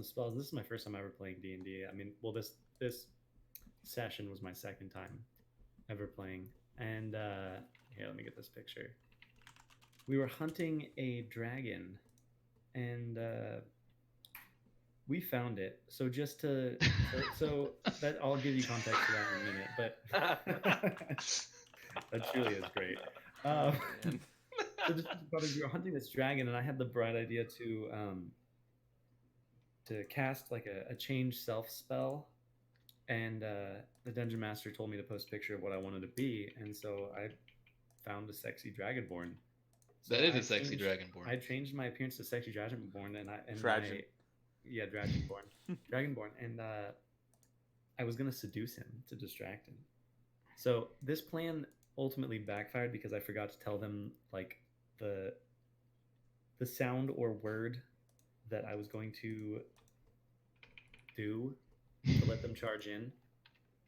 spells. This is my first time ever playing D&D. I mean, well, this session was my second time ever playing. And here, let me get this picture. We were hunting a dragon, and we found it. So just to so that I'll give you context for that in a minute. But that truly is great. So just because we were hunting this dragon, and I had the bright idea to cast like a change self spell, and the dungeon master told me to post a picture of what I wanted to be, and so I found a sexy dragonborn. So That is I a sexy changed- dragonborn. I changed my appearance to sexy dragonborn, and Dragon. dragonborn, and I was gonna seduce him to distract him. So this plan ultimately backfired because I forgot to tell them like the sound or word that I was going to do to let them charge in.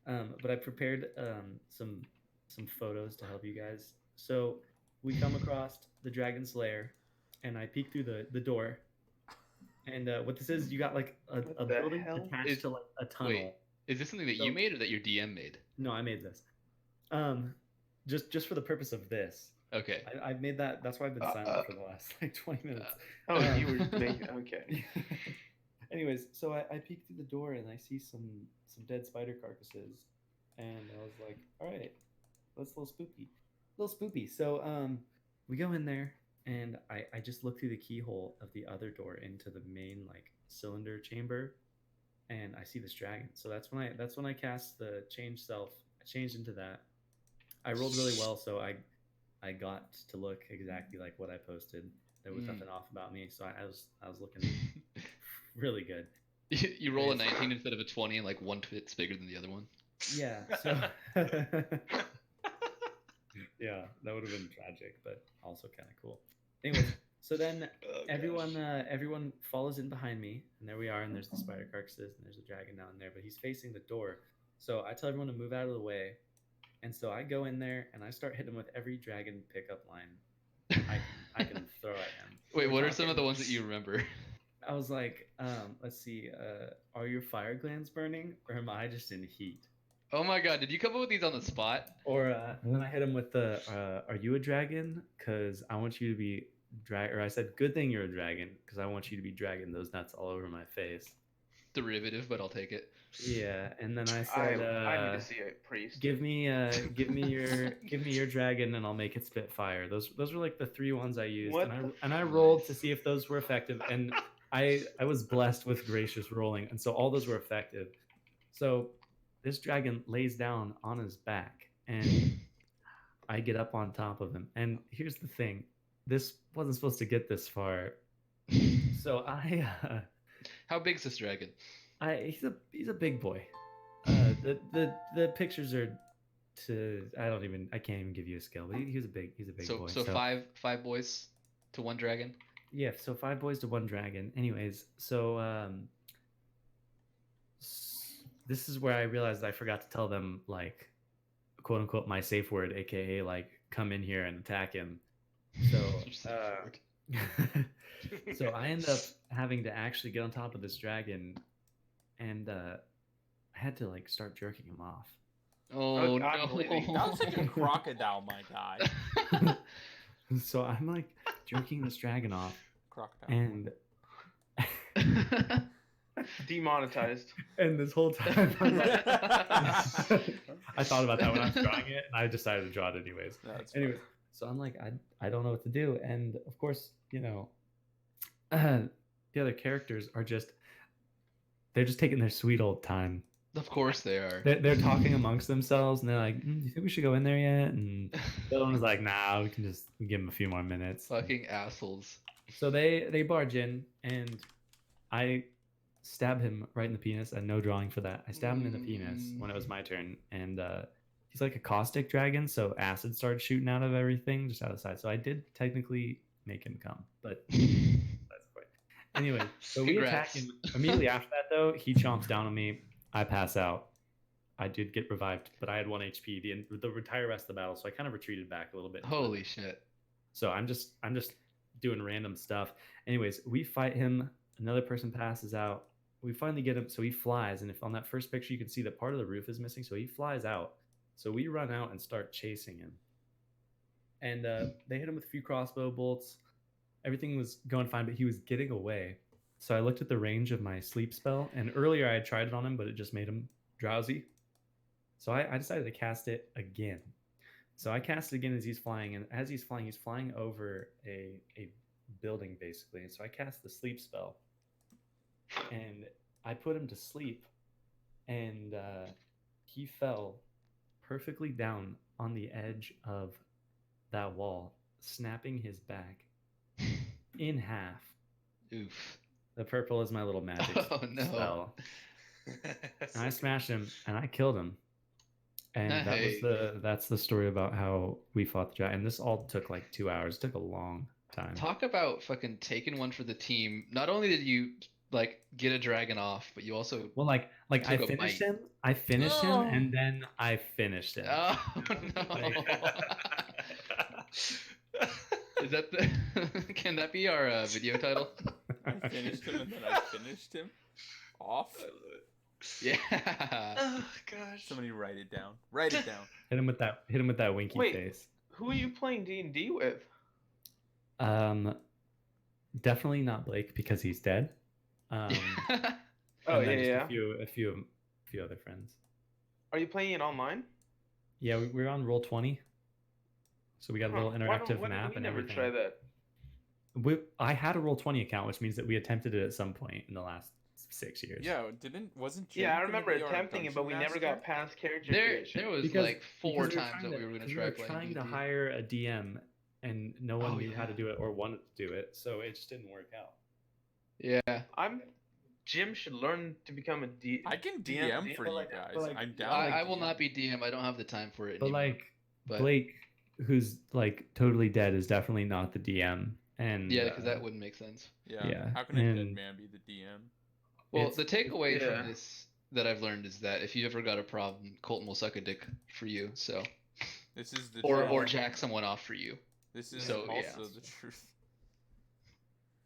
But I prepared some photos to help you guys. So we come across the dragon's lair, and I peek through the door. And what this is, you got like a What the building hell? attached to like a tunnel. Wait, is this something that So- you made or that your DM made? No, I made this. Just for the purpose of this. Okay. I made that. That's why I've been silent for the last like 20 minutes. oh you were making okay. Anyways, so I peek through the door and I see some dead spider carcasses, and I was like, all right, that's a little spoopy. So we go in there, and I just look through the keyhole of the other door into the main like cylinder chamber, and I see this dragon. So that's when I cast the change self. I changed into that. I rolled really well, so I got to look exactly like what I posted. There was nothing off about me, so I was looking really good. You roll a 19 instead of a 20, and like one fit's bigger than the other one. Yeah. So yeah, that would have been tragic, but also kind of cool. Anyways, so then everyone follows in behind me, and there we are, and there's the spider carcasses, and there's a dragon down there, but he's facing the door. So I tell everyone to move out of the way, and so I go in there and I start hitting him with every dragon pickup line I can throw at him. Wait, We're what are some of the talking- ones that you remember? I was like, let's see, are your fire glands burning, or am I just in heat? Oh my god, did you come up with these on the spot? Or then I hit him with the, are you a dragon? Because I want you to be or I said, good thing you're a dragon, because I want you to be dragging those nuts all over my face. Derivative, but I'll take it. Yeah, and then I I said, need to see a priest. give me your dragon, and I'll make it spit fire. Those were like the 3 ones I used, What and the I rolled to see if those were effective, and I was blessed with gracious rolling, and so all those were effective. So this dragon lays down on his back, and I get up on top of him. And here's the thing: this wasn't supposed to get this far. So How big's this dragon? he's a big boy. The pictures are I can't even give you a scale, but he's a big So boy. so five boys to one dragon. Yeah, so 5 boys to 1 dragon. Anyways, so this is where I realized I forgot to tell them, like, quote unquote, my safe word, aka like come in here and attack him. So so I end up having to actually get on top of this dragon, and I had to like start jerking him off. Oh I'm bleeding. That was like a crocodile, my guy. So I'm like jerking this dragon off, Crocodile. and Demonetized. and this whole time I'm like, I thought about that when I was drawing it, and I decided to draw it anyways. That's Anyways, so I'm like, I don't know what to do, and of course, you know, the other characters are they're just taking their sweet old time. Of course they are. They're talking amongst themselves, and they're like, do you think we should go in there yet? And the other one was like, nah, we can just give them a few more minutes. Fucking assholes. So they barge in, and I stab him right in the penis. I had no drawing for that. I stabbed him in the penis when it was my turn, and he's like a caustic dragon, so acid started shooting out of everything, just out of the side. So I did technically make him come, but that's the point. Anyway, so we attack him. Immediately after that, though, he chomps down on me. I pass out. I did get revived, but I had 1 HP the entire rest of the battle, so I kind of retreated back a little bit. Holy shit. So I'm just doing random stuff. Anyways, we fight him. Another person passes out. We finally get him, so he flies. And if on that first picture you can see that part of the roof is missing, so he flies out. So we run out and start chasing him. And they hit him with a few crossbow bolts. Everything was going fine, but he was getting away. So I looked at the range of my sleep spell, and earlier I had tried it on him, but it just made him drowsy. So I decided to cast it again. So I cast it again as he's flying, and as he's flying over a building basically. And so I cast the sleep spell, and I put him to sleep, and he fell perfectly down on the edge of that wall, snapping his back in half. Oof. The purple is my little magic spell. And I smashed him, and I killed him. And that's the story about how we fought the dragon. And this all took like 2 hours. It took a long time. Talk about fucking taking one for the team. Not only did you like get a dragon off, but you also like I took a finished bite. him. I finished him, and then I finished him. Oh no. Is that the can that be our video title? I finished him and then I finished him off. Yeah. Oh gosh. Somebody write it down. Write it down. Hit him with that winky Wait. face. Who are you playing D&D with? Definitely not Blake because he's dead. Oh And then yeah, just yeah. a few other friends. Are you playing it online? Yeah, we're on Roll20, so we got a little interactive map and never everything. try that. I had a Roll20 account, which means that we attempted it at some point in the last 6 years. Yeah, wasn't Jim Yeah, I gonna remember be our attempting it, but we dungeon never got master? past character There creation. was Because- like four because we were times trying that we were gonna because try were playing trying to D&D. hire a DM, and no one Oh, knew how to yeah. do it or wanted to do it, so it just didn't work out. Yeah. Jim should learn to become a D. I can DM for but you like- guys. but like- I'm down. I with will DM. not be DM. I don't have the time for it But anymore. like But- Blake, who's like totally dead, is definitely not the DM. And yeah, because that wouldn't make sense. Yeah. Yeah, How can a dead and- man be the DM? Well, It's- the takeaway yeah. from this that I've learned is that if you ever got a problem, Colton will suck a dick for you. So, This is the or truth. jack someone off for you. This is so, yeah. also the truth.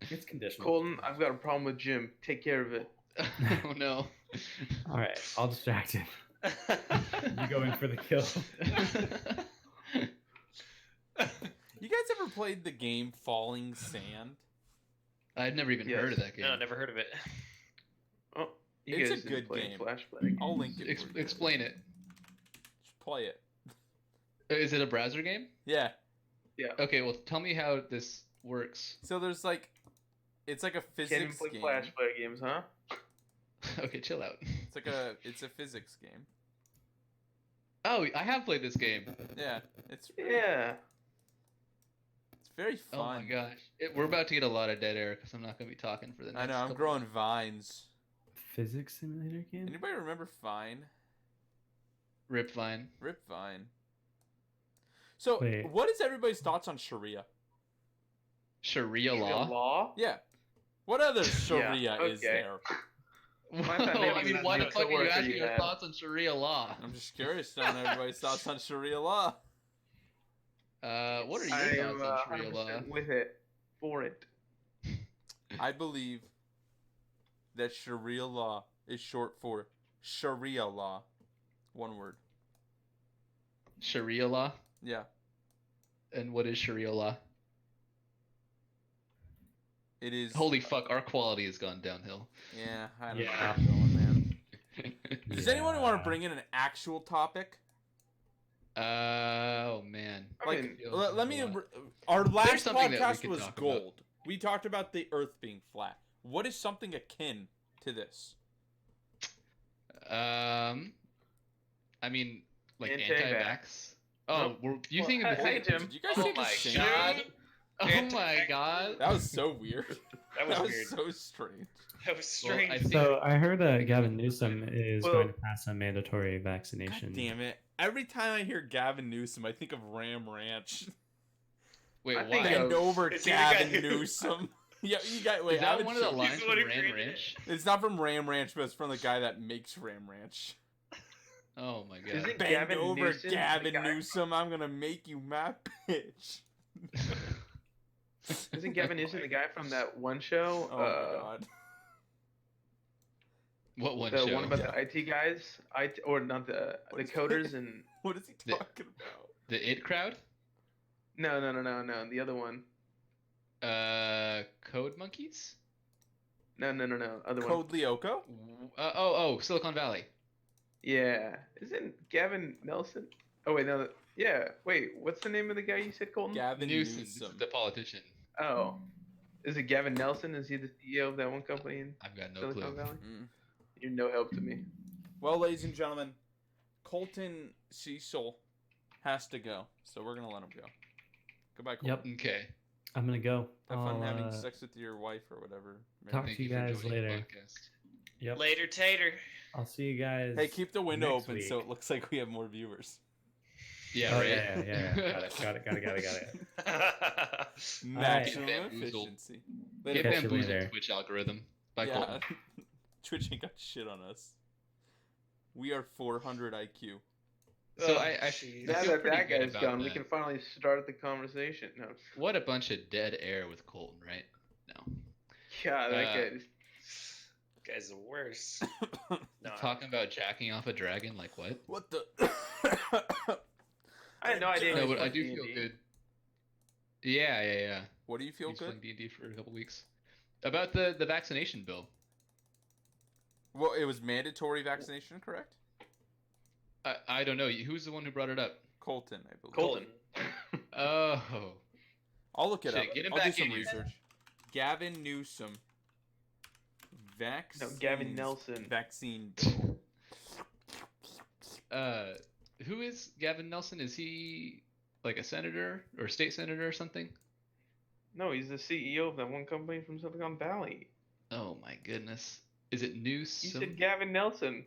it's conditional. Colton, I've got a problem with Jim. Take care of it. Oh no. All right, I'll distract him. You go in for the kill. You guys ever played the game Falling Sand? I'd never even Yes. heard of that game. No, never heard of it. Oh, you It's a guys good didn't play game. Flashback. I'll link it. for you. Explain it. Just play it. Is it a browser game? Yeah. Okay, well, tell me how this works. So there's like, It's like a Can't even physics play game. Flash player games, huh? Okay, chill out. It's a physics game. Oh, I have played this game. Yeah, it's Yeah. it's very fun. Oh my gosh. We're about to get a lot of dead air because I'm not going to be talking for the next I know. I'm couple growing minutes. vines. Physics simulator game. Anybody remember Vine? Rip Vine. Rip Vine. So, Wait. what is everybody's thoughts on Sharia? Sharia The law? law? Yeah. What other Sharia is okay. there? Whoa, thought maybe I it mean, was why the the fuck are you coworker asking you your had. thoughts on Sharia law? I'm just curious on everybody's thoughts on Sharia law. What are I your am thoughts on Sharia 100% law? with it. For it. I believe that Sharia law is short for Sharia law. One word. Sharia law? Yeah. And what is Sharia law? It is. Holy fuck, our quality has gone downhill. Yeah, I don't know Yeah. where I'm going, man. Does anyone want to Yeah. bring in an actual topic? Oh man. I Like, mean, let me. a lot. Our last something that we podcast could was talk about. gold. We talked about the Earth being flat. What is something akin to this? I mean, like Anti-vax. anti-vax. Oh, Nope. were you Well, thinking the hey, same? Jim. Did you guys Oh say the my same god. thing? Oh my god. That was so weird. That was weird. so strange. That was Well, strange. I think- So I heard Gavin Newsom is Well- going to pass a mandatory vaccination. God damn it! Every time I hear Gavin Newsom, I think of Ram Ranch. Wait, I why? think Bend over, Is he the guy Gavin who- Newsom. Yeah, you got. Wait, Is I that haven't one of the shown- lines He's the from one who Ram created Ranch? It's not from Ram Ranch, but it's from the guy that makes Ram Ranch. Oh my god. Isn't Bend Gavin over, Newsom the Gavin guy- Newsom. I'm gonna make you my bitch. Isn't Gavin Newsom the guy from that one show? Oh my god. What one The show? one about the IT guys, or not the coders and What is he The- talking about? The It Crowd? no, the other one. Code Monkeys? No, other one. Code Lyoko? Silicon Valley. Yeah, isn't Gavin Nelson? Oh wait, no, yeah. Wait, what's the name of the guy you said, Colton? Gavin Newsom, Newsom. the politician. Oh, is it Gavin Nelson? Is he the CEO of that one company in I've got no Silicon clue. Valley? Mm. You're no help to me. Well, ladies and gentlemen, Colton Cecil has to go, so we're gonna let him go. Goodbye, Colton. Yep. Okay. I'm gonna go. Have fun I'll, having sex with your wife or whatever. Talk Maybe. to you for guys joining the later. podcast. Yep. Later, Tater. I'll see you guys. Hey, keep the window next open week. so it looks like we have more viewers. Yeah, Oh, right. yeah. Got it. Maximum Bamboozled. efficiency. Get Later. Catch you bamboozled later. Twitch algorithm. By Yeah. Colton. Twitch ain't got shit on us. We are 400 IQ. So Oh, I jeez. Now feel that pretty that good guy's about gone, we that. can finally start the conversation. No, What a bunch of dead air with Colton, right? No. God, that Uh, guy. Guy's the worst. No, Talking about jacking off a dragon, like what? What the? I had no idea. No, he but I played do feel D&D. good. Yeah. What do you feel He's good? playing D&D for a couple weeks. About the vaccination bill. Well, it was mandatory vaccination, correct? I don't know. Who's the one who brought it up? Colton, I believe. Colton. Oh. I'll look it Shit, up. get him I'll do back some in here. research. Gavin Newsom. No, Gavin Nelson. Vaccine bill. Who is Gavin Nelson? Is he like a senator or state senator or something? No, he's the CEO of that one company from Silicon Valley. Oh my goodness. Is it You Newsom? said Gavin Nelson.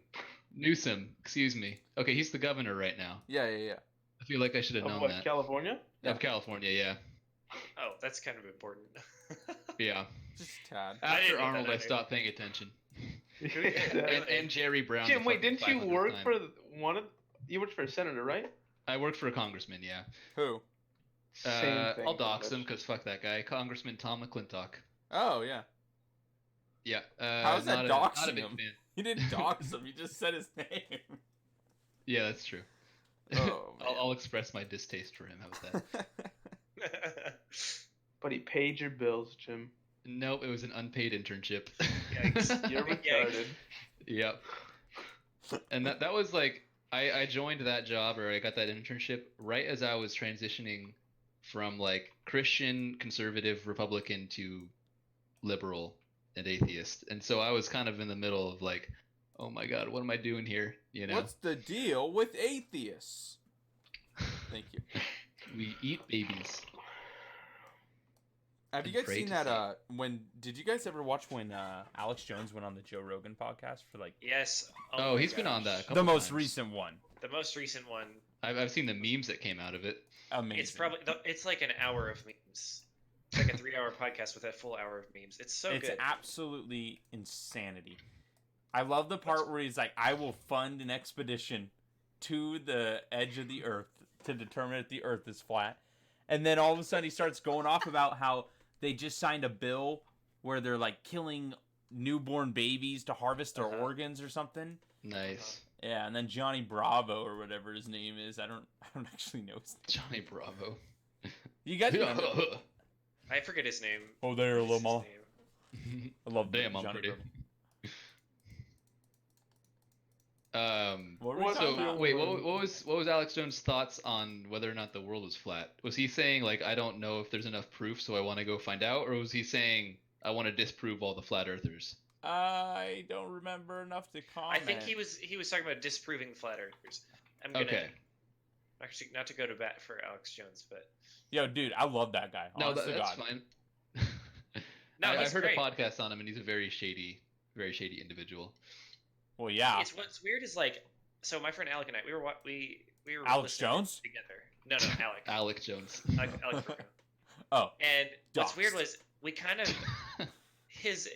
Newsom, excuse me. Okay, he's the governor right now. Yeah. I feel like I should have Of known what, that. California? Of California, yeah. Oh, that's kind of important. Yeah. Just a tad. I After didn't know that Arnold, I either. stopped paying attention. Exactly. And Jerry Brown. Jim, the wait, fucking didn't you 500th work time. for one of? You worked for a senator, right? I worked for a congressman, yeah. Who? Same thing. I'll dox pretty him much. because fuck that guy. Congressman Tom McClintock. Oh, yeah. Yeah. How's that not a doxing big him? fan. You didn't dox him. You just said his name. Yeah, that's true. Oh, I'll express my distaste for him. How about that? But he paid your bills, Jim. Nope, it was an unpaid internship. Yikes. You're Yikes. retarded. Yep. And that was like I joined that job, or I got that internship right as I was transitioning from like Christian conservative Republican to liberal and atheist, and so I was kind of in the middle of like, oh my god, what am I doing here? You know, What's the deal with atheists? Thank you. we eat babies. Have you And guys pray seen to that? Did you guys ever watch when Alex Jones went on the Joe Rogan podcast for like Yes. Oh, my he's been on gosh. that a couple the most times. recent one? The most recent one. I've seen the memes that came out of it. Amazing. It's like an hour of memes. It's like a 3-hour podcast with a full hour of memes. It's so It's good. absolutely insanity. I love the part where he's like, "I will fund an expedition to the edge of the Earth to determine if the Earth is flat," and then all of a sudden he starts going off about how they just signed a bill where they're like killing newborn babies to harvest their organs or something. Nice. Yeah, and then Johnny Bravo or whatever his name is. I don't actually know his name. Johnny Bravo. You guys remember? I forget his name. Oh, there, What's little his mama. name? I love Damn, I'm Johnny pretty. Bravo. What were we What- talking So about? wait, what was Alex Jones' thoughts on whether or not the world was flat? Was he saying like, I don't know if there's enough proof, so I want to go find out, or was he saying I want to disprove all the flat earthers? I don't remember enough to comment. I think he was talking about disproving flat earthers. I'm gonna Okay. actually not to go to bat for Alex Jones, but Yo, dude, I love that guy. No, Honest to that's God. fine. No, I've he's heard great. a podcast on him, and he's a very shady individual. Well, yeah. It's what's weird is like, so my friend Alec and I we were Alex listening Jones? together. No, Alec. Alec Jones. Alec Burko. Oh, And what's weird Doxed. was we kind of his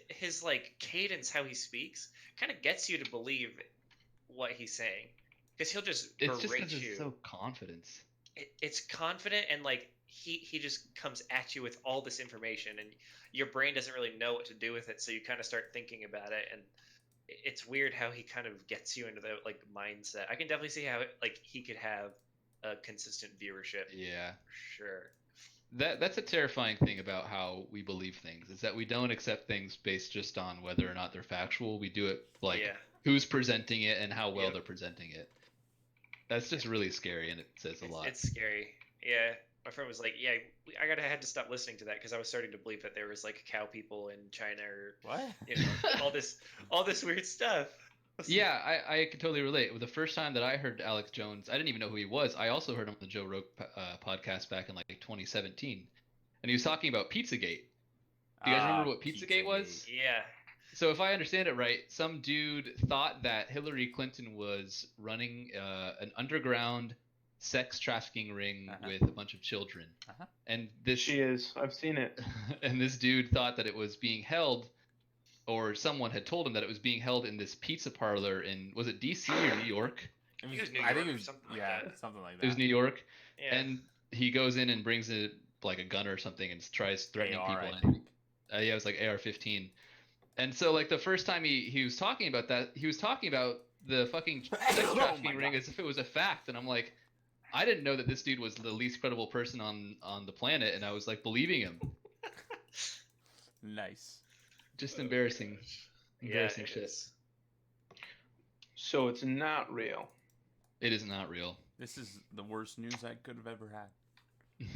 like cadence, how he speaks, kind of gets you to believe what he's saying, because he'll just It's just berate because you. it's so confident. It's confident, and like he just comes at you with all this information, and your brain doesn't really know what to do with it, so you kind of start thinking about it, and it's weird how he kind of gets you into the like mindset. I can definitely see how like he could have a consistent viewership. Yeah. For sure. That's a terrifying thing about how we believe things, is that we don't accept things based just on whether or not they're factual. We do it like Yeah. who's presenting it and how well Yeah. they're presenting it. That's just really scary, and it says a lot. It's scary. Yeah. My friend was like, "Yeah, I had to stop listening to that because I was starting to believe that there was like cow people in China or what? you know all this weird stuff." I was like, Yeah, I can totally relate. The first time that I heard Alex Jones, I didn't even know who he was. I also heard him on the Joe Rogan podcast back in like 2017, and he was talking about Pizzagate. Do you guys remember what Pizzagate was? Yeah. So if I understand it right, some dude thought that Hillary Clinton was running an underground sex trafficking ring with a bunch of children, and this She is. I've seen it. and this dude thought that it was being held, or someone had told him that it was being held in this pizza parlor in, was it DC or New York? It It was New I think York it or was something like yeah, that. something like that. It was New York, Yeah. and he goes in and brings it like a gun or something and tries threatening AR, people. I And, think. yeah, it was like AR-15. And so like the first time he was talking about that, he was talking about the fucking sex Oh trafficking my ring God. as if it was a fact, and I'm like, I didn't know that this dude was the least credible person on the planet, and I was like believing him. Nice. Just embarrassing. Embarrassing it shit. is. So it's not real. It is not real. This is the worst news I could have ever had.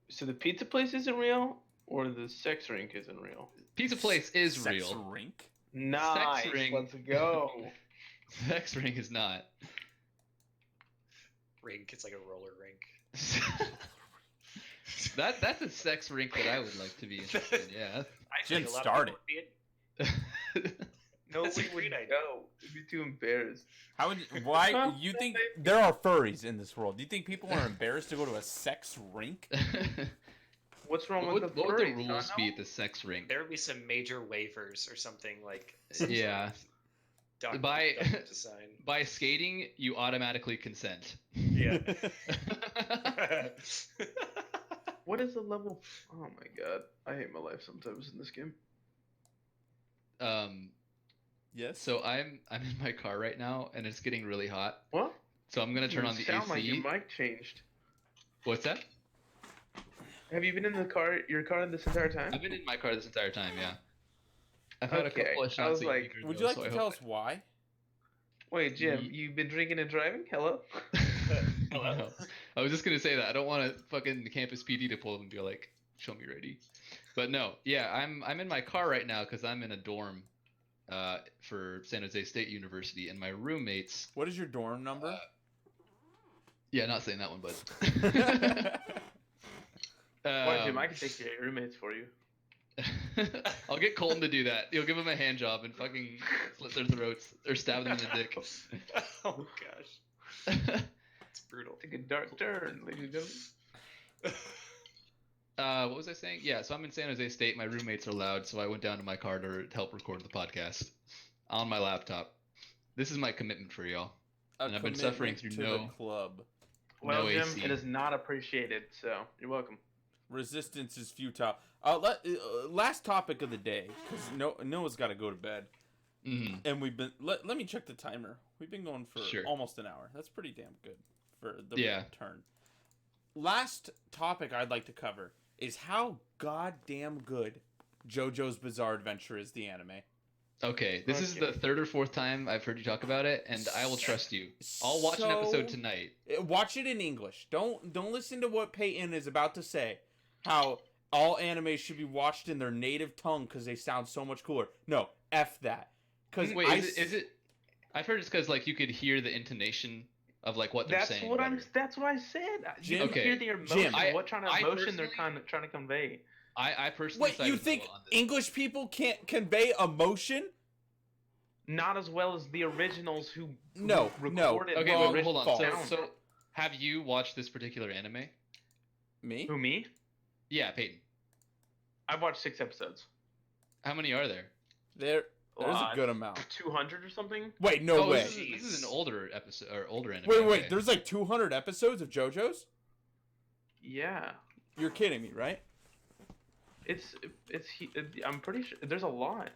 So the pizza place isn't real, or the sex rink isn't real. Pizza place is Sex real. rink? Nice. ring. Let's go. Sex ring is not. Rink. It's like a roller rink. That's a sex rink that I would like to be interested in. Yeah. I Jim think a lot of started. people would be No, That's a we great would idea. go. We'd be too embarrassed. How would why you think there are furries in this world? Do you think people are embarrassed to go to a sex rink? What's wrong what with the would the furries? rules Not be know? at the sex rink? There would be some major waivers or something like. some Yeah. sort of By- document to sign. By skating, you automatically consent. Yeah. What is the level? Oh my god, I hate my life sometimes in this game. Yes. So I'm in my car right now, and it's getting really hot. What? So I'm gonna turn You on the sound AC. like your mic changed. What's that? Have you been in your car this entire time? I've been in my car this entire time. Yeah. I've had Okay, a couple of I shots. was of like, Jaeger, Would though, you like so to I tell hope us why? Wait, Jim, Ye- you've been drinking and driving? Hello? Hello. I was just gonna say that I don't want to fucking campus PD to pull up and be like, "Show me ready." But no, yeah, I'm in my car right now because I'm in a dorm for San Jose State University, and my roommates. What is your dorm number? Yeah, not saying that one, bud. Why, Jim? I can take your roommates for you. I'll get Colton to do that. He'll give him a hand job and fucking slit their throats or stab them in the dick. Oh gosh, it's brutal. Take a dark turn, ladies and gentlemen. What was I saying? Yeah, so I'm in San Jose State. My roommates are loud, so I went down to my car to help record the podcast on my laptop. This is my commitment for y'all. And I've been suffering through the club. Well, No Jim, AC. it is not appreciated, so you're welcome. Resistance is futile. Last topic of the day, because Noah's got to go to bed, and we've been. Let me check the timer. We've been going for almost an hour. That's pretty damn good for the return. Last topic I'd like to cover is how goddamn good JoJo's Bizarre Adventure is, the anime. Okay, this is the third or fourth time I've heard you talk about it, and I will trust you. I'll watch an episode tonight. Watch it in English. Don't listen to what Peyton is about to say. How all anime should be watched in their native tongue because they sound so much cooler. No, F that. Cause wait, is it? I've heard it's because like you could hear the intonation of like what they're saying. That's what I said. Jim, you can hear the emotion. Jim, what kind of emotion they're trying to convey. I personally. Wait, you think English people can't convey emotion? Not as well as the originals who recorded. Okay, the wait, hold on. sound. So, have you watched this particular anime? Me? Who, me? Yeah, Peyton. I've watched 6 episodes. How many are there? There's a good amount. 200 or something? Wait, no way. This is an older episode or older anime. Wait, okay. there's like 200 episodes of JoJo's? Yeah. You're kidding me, right? I'm pretty sure there's a lot.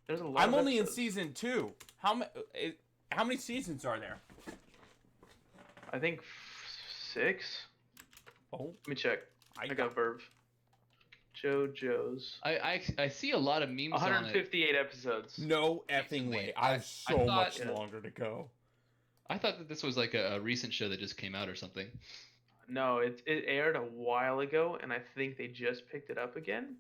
There's a lot. I'm of only episodes. in season 2. How many seasons are there? I think 6. Oh, Let me check. I got Verve. JoJo's. I see a lot of memes on it. 158 episodes. no effing way. I have so much longer to go. I thought that this was like a recent show that just came out or something. No, it aired a while ago, and I think they just picked it up again.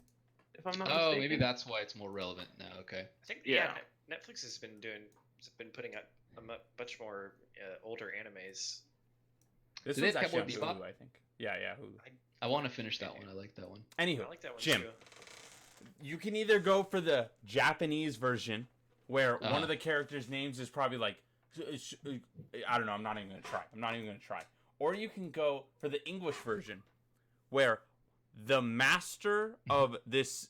If I'm not mistaken. Oh, maybe that's why it's more relevant now. Okay. I think Yeah. Netflix has been putting out a much more older animes. This Do they was have actually on Cowboy Bebop? Hulu, I think. Yeah, Hulu. I want to finish that one. I like that one. Anywho, I like that one Jim, too. you can either go for the Japanese version, where one of the characters' names is probably like, I don't know, I'm not even gonna try. Or you can go for the English version, where the master of this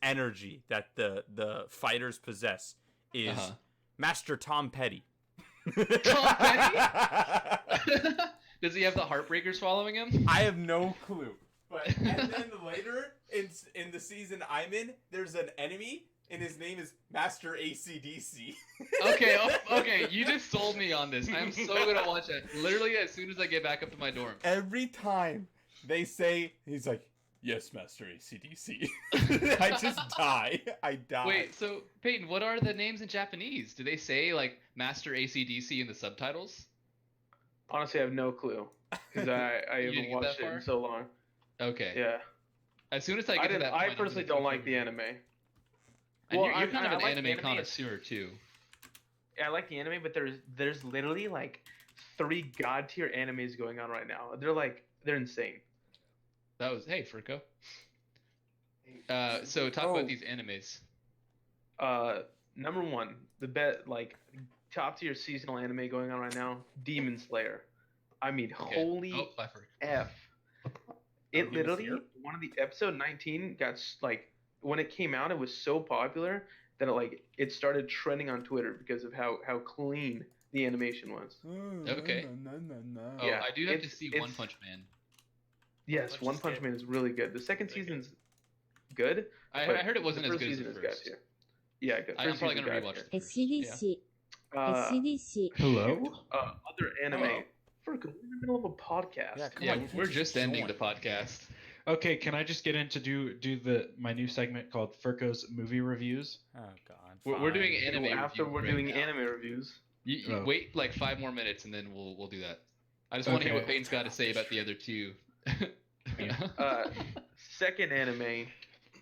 energy that the fighters possess is Master Tom Petty. Tom Petty? Does he have the Heartbreakers following him? I have no clue. But and then later in the season I'm in, there's an enemy, and his name is Master ACDC. Okay, you just sold me on this. I'm so gonna watch it. Literally as soon as I get back up to my dorm. Every time they say, he's like, "Yes, Master ACDC." I just die. I die. Wait, so Peyton, what are the names in Japanese? Do they say like Master ACDC in the subtitles? Honestly, I have no clue because I You didn't haven't get watched that it far? in so long. Okay. Yeah. As soon as I get to that point, I I'm personally gonna don't like keep the it. anime. And Well, you're kind of I an like anime connoisseur too. I like the anime, but there's literally like 3 god tier animes going on right now. They're insane. That was Furco. So talk about these animes. Number 1, the top tier seasonal anime going on right now, Demon Slayer. I mean, holy bye, Furco. F. It literally, one of the episode 19 got when it came out, it was so popular that it started trending on Twitter because of how clean the animation was. Okay. Oh, Yeah, I do have to see One Punch Man. Yes, One Punch Man is really good. The second season's good. I but heard it wasn't the as first good as season the is god first. tier. Yeah, good. I'm First probably season's gonna god rewatch tier. the first. Yeah. SDC. SDC. Hello? Other anime. Hello. We're in the middle of a podcast. Yeah, come Yeah, on, you we're can't just ending the join. podcast. Okay, can I just get in to do my new segment called Furco's movie reviews? Oh God. We're doing fine. anime. After review we're right doing now. anime reviews. You Oh. wait like 5 more minutes and then we'll do that. I just want to hear what Okay. Payne's got to say about the other two. Second anime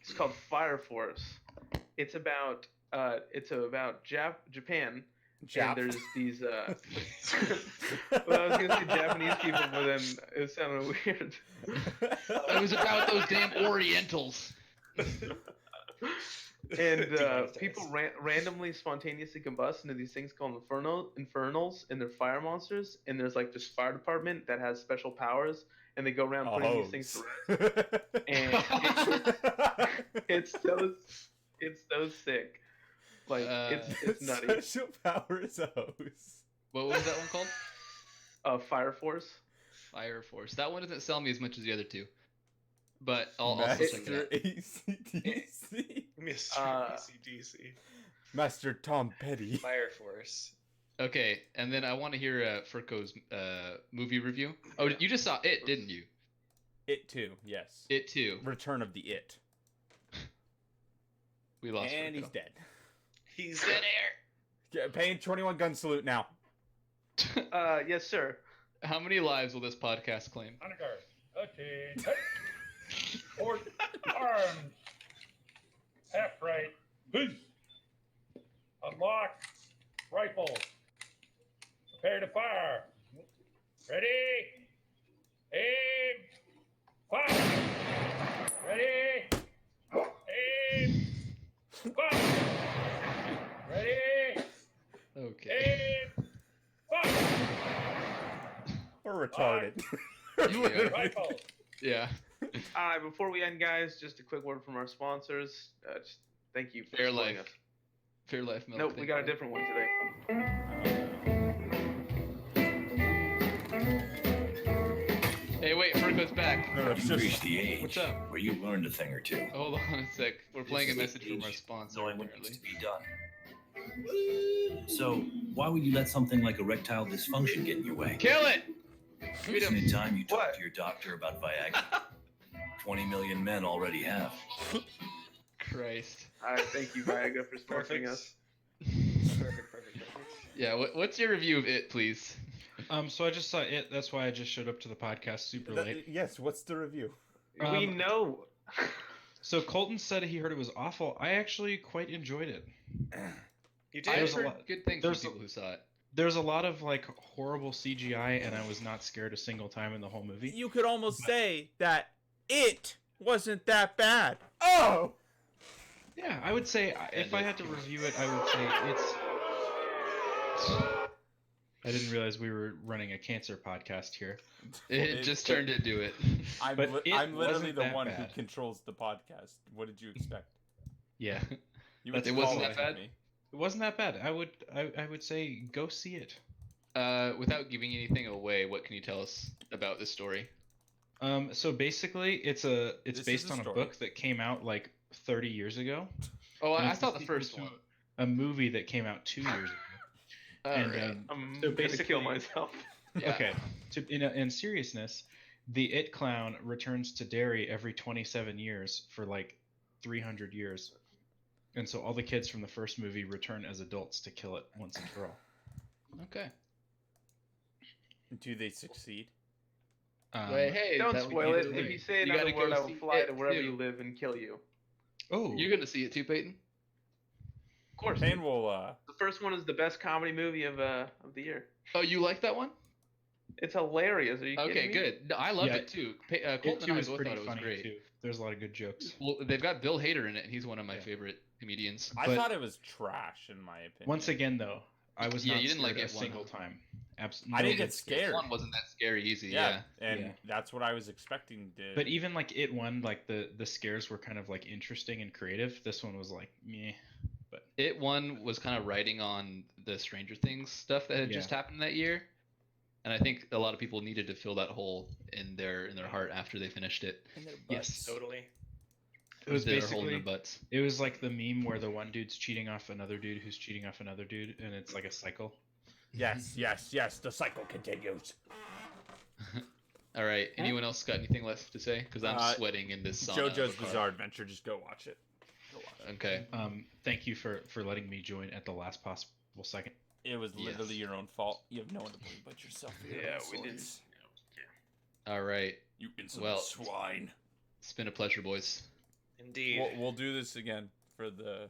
It's called Fire Force. It's about Japan. Jap. And there's these well, I was gonna say Japanese people, but then it sounded weird. It was about those damn Orientals. And Demonetized. people randomly spontaneously combust into these things called infernals, and they're fire monsters. And there's like this fire department that has special powers, and they go around putting these things to rest. And it's so sick. Like it's nutty. Special powers hose. What was that one called? Fire Force. Fire Force. That one doesn't sell me as much as the other two. But I'll also check it Master out. ACDC. Mr. ACDC. Master Tom Petty. Fire Force. Okay, and then I want to hear Furco's movie review. Oh, you just saw It, didn't you? It too, yes. It too. Return of the It. We lost And Furco. he's dead. He's dead air. Yeah, paying 21 gun salute now. Yes, sir. How many lives will this podcast claim? Honor guard. Okay. Port arms. Half right. Peace. Unlock. Rifle. Prepare to fire. Ready. Aim. Fire. Ready. Aim. Fire. Ready. Okay. Aim. Fire. We're retarded. You are. Rifle. Yeah. Before we end, guys, just a quick word from our sponsors. Just thank you for Fair supporting Life. us. Fair Life Milk. Nope, we thank got a you. different one today. Hey, wait, Furco's back. No, it's You've just reached the age What's up? where you learned a thing or two. Hold on a sec. We're playing a This is message the from our age sponsor, knowing what needs apparently. to be done. So, why would you let something like erectile dysfunction get in your way? Kill it! Isn't it time you talk What? to your doctor about Viagra? 20 million men already have. Christ. Thank you, Viagra, for sponsoring Perfect. us. Perfect. Yeah, what's your review of It, please? So I just saw It. That's why I just showed up to the podcast super late. Yes, what's the review? We know. So Colton said he heard it was awful. I actually quite enjoyed it. You I did. There's a heard lot- good things there's a- from people who saw it. There's a lot of like horrible CGI, and I was not scared a single time in the whole movie. You could almost say that it wasn't that bad. Oh! Yeah, I would say if I had to review it, I would say it's. I didn't realize we were running a cancer podcast here. It just turned into it. I'm, But it I'm literally wasn't the that one who bad. controls the podcast. What did you expect? Yeah, You That's- it wasn't call that bad? me. it wasn't that bad. I would say go see it. Without giving anything away, what can you tell us about this story? So basically, it's This is based a on a story. book that came out like 30 years ago. Oh, And I it's saw the sequel first to one. A movie that came out 2 years ago. And, Alright. I'm So gonna basically- kill myself. Yeah. Okay. In seriousness, the It clown returns to Derry every 27 years for like 300 years, and so all the kids from the first movie return as adults to kill it once and for all. Okay. Do they succeed? Wait, hey, Don't that would spoil be it. the If thing. you say You another gotta word, go I will see fly it to wherever too. you live and kill you. Oh, You're gonna see it too, Peyton? Of course. Payne will, The first one is the best comedy movie of the year. Oh, you like that one? It's hilarious. Are you Okay, kidding me? good. No, I loved Yeah. it too. It Colton too and I is both pretty thought it was funny great. too. There's a lot of good jokes. Well, they've got Bill Hader in it, and he's one of my Yeah. favorite comedians. I but- thought it was trash, in my opinion. Once again, though, I was Yeah, not you didn't like scared it a one, single huh? time. I Absolutely. didn't get scared. One wasn't that scary easy. Yeah, Yeah. and Yeah. that's what I was expecting to. But even like It one, like the scares were kind of like interesting and creative. This one was like meh. It one was kind of riding on the Stranger Things stuff that had Yeah. just happened that year, and I think a lot of people needed to fill that hole in their heart after they finished it. Yes. Totally. It was Their hole in basically their butts. it was like the meme where the one dude's cheating off another dude who's cheating off another dude, and it's like a cycle. Yes, yes, yes. The cycle continues. All right. Anyone else got anything left to say? Because I'm sweating in this sauna. of JoJo's a car. Bizarre Adventure. Just go watch it. Go watch it. Okay. Thank you for letting me join at the last possible second. It was Yes. literally your own fault. You have no one to blame but yourself. for your Yeah, we insolence. All right. You insolent Well- swine. It's been a pleasure, boys. Indeed. We'll do this again for the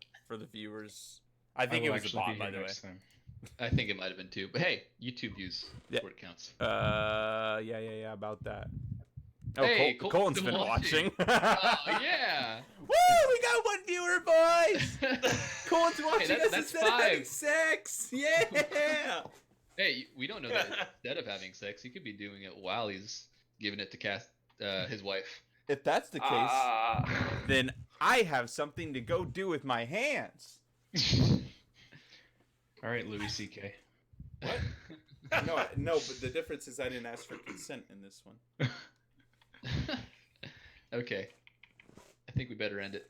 viewers. I think will it was a actually bot, be by here the way. next time. I think it might have been 2. But hey, YouTube views. Yeah. That's where it counts. Yeah, about that. Oh, Hey, Colin's Colin's been watching. Oh, yeah. Woo! We got 1 viewer, boys. Colin's watching us that's instead of 5. having sex. Yeah. Hey, we don't know that instead of having sex, he could be doing it while he's giving it to his wife. If that's the case, then I have something to go do with my hands. All right, Louis C.K. What? No, but the difference is I didn't ask for consent in this one. Okay. I think we better end it.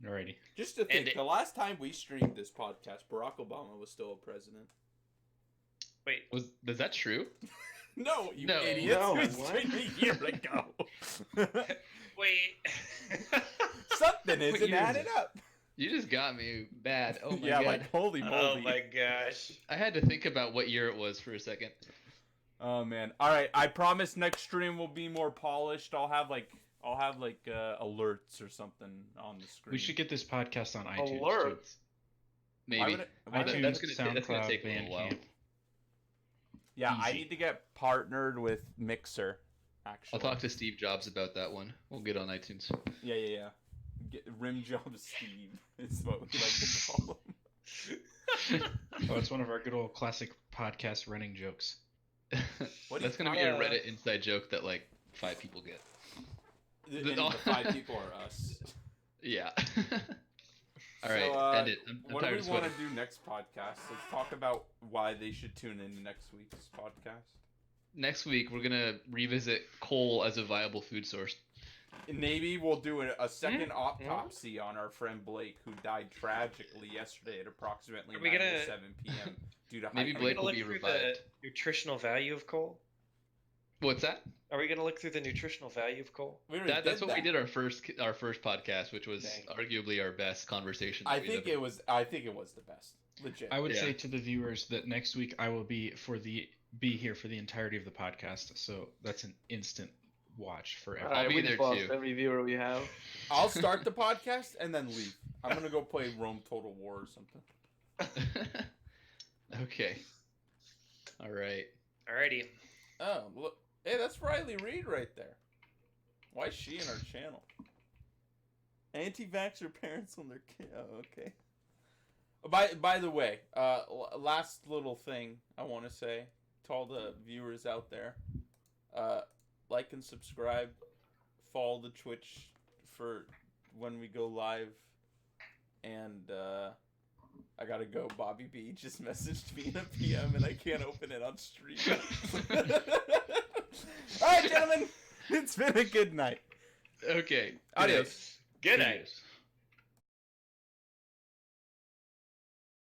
Alrighty. Just to think, the last time we streamed this podcast, Barack Obama was still a president. Wait. Is that true? No, you No. idiots. No, It was what? a year ago. Wait. Something What isn't year is adding it? up. You just got me bad. Oh my Yeah, god. like holy moly. Oh my gosh. I had to think about what year it was for a second. Oh man. All right, I promise next stream will be more polished. I'll have like alerts or something on the screen. We should get this podcast on iTunes. Too. Alerts. Maybe. iTunes, That's gonna SoundCloud, take a little while. Bandcamp. Yeah, I Easy. need to get partnered with Mixer. Actually, I'll talk to Steve Jobs about that one. We'll get on iTunes. Yeah. Get Rim Job Steve is what we like to call him. Oh, it's one of our good old classic podcast running jokes. What do That's you gonna be a call- Reddit inside joke that like 5 people get. And the 5 people are us. Yeah. All right, So, end it. I'm what do tired we of want to sweating. do next podcast? Let's talk about why they should tune in next week's podcast. Next week we're gonna revisit coal as a viable food source. Maybe we'll do a second autopsy on our friend Blake, who died tragically yesterday at approximately Are we 9 gonna- to 7 p.m. due to Maybe hypertension. Blake will look be through revived. the nutritional value of coal? What's that? Are we going to look through the nutritional value of coal? We already That's what we that. did our first podcast, which was Dang. arguably our best conversation. I think it was the best. Legit. I would Yeah. say to the viewers that next week I will be here for the entirety of the podcast, so that's an instant watch for All everyone. right, be we there just lost too. every viewer we have. I'll start the podcast and then leave. I'm gonna go play Rome Total War or something. Okay. All right. Alrighty. Oh, look. Hey, that's Riley Reed right there. Why is she in our channel? Anti-vaxxer parents on their kid. Oh, okay. By the way, last little thing I want to say to all the viewers out there, like and subscribe, follow the Twitch for when we go live, and I gotta go. Bobby B just messaged me in a PM and I can't open it on stream. All right, gentlemen, it's been a good night. Okay. Adios. Good night.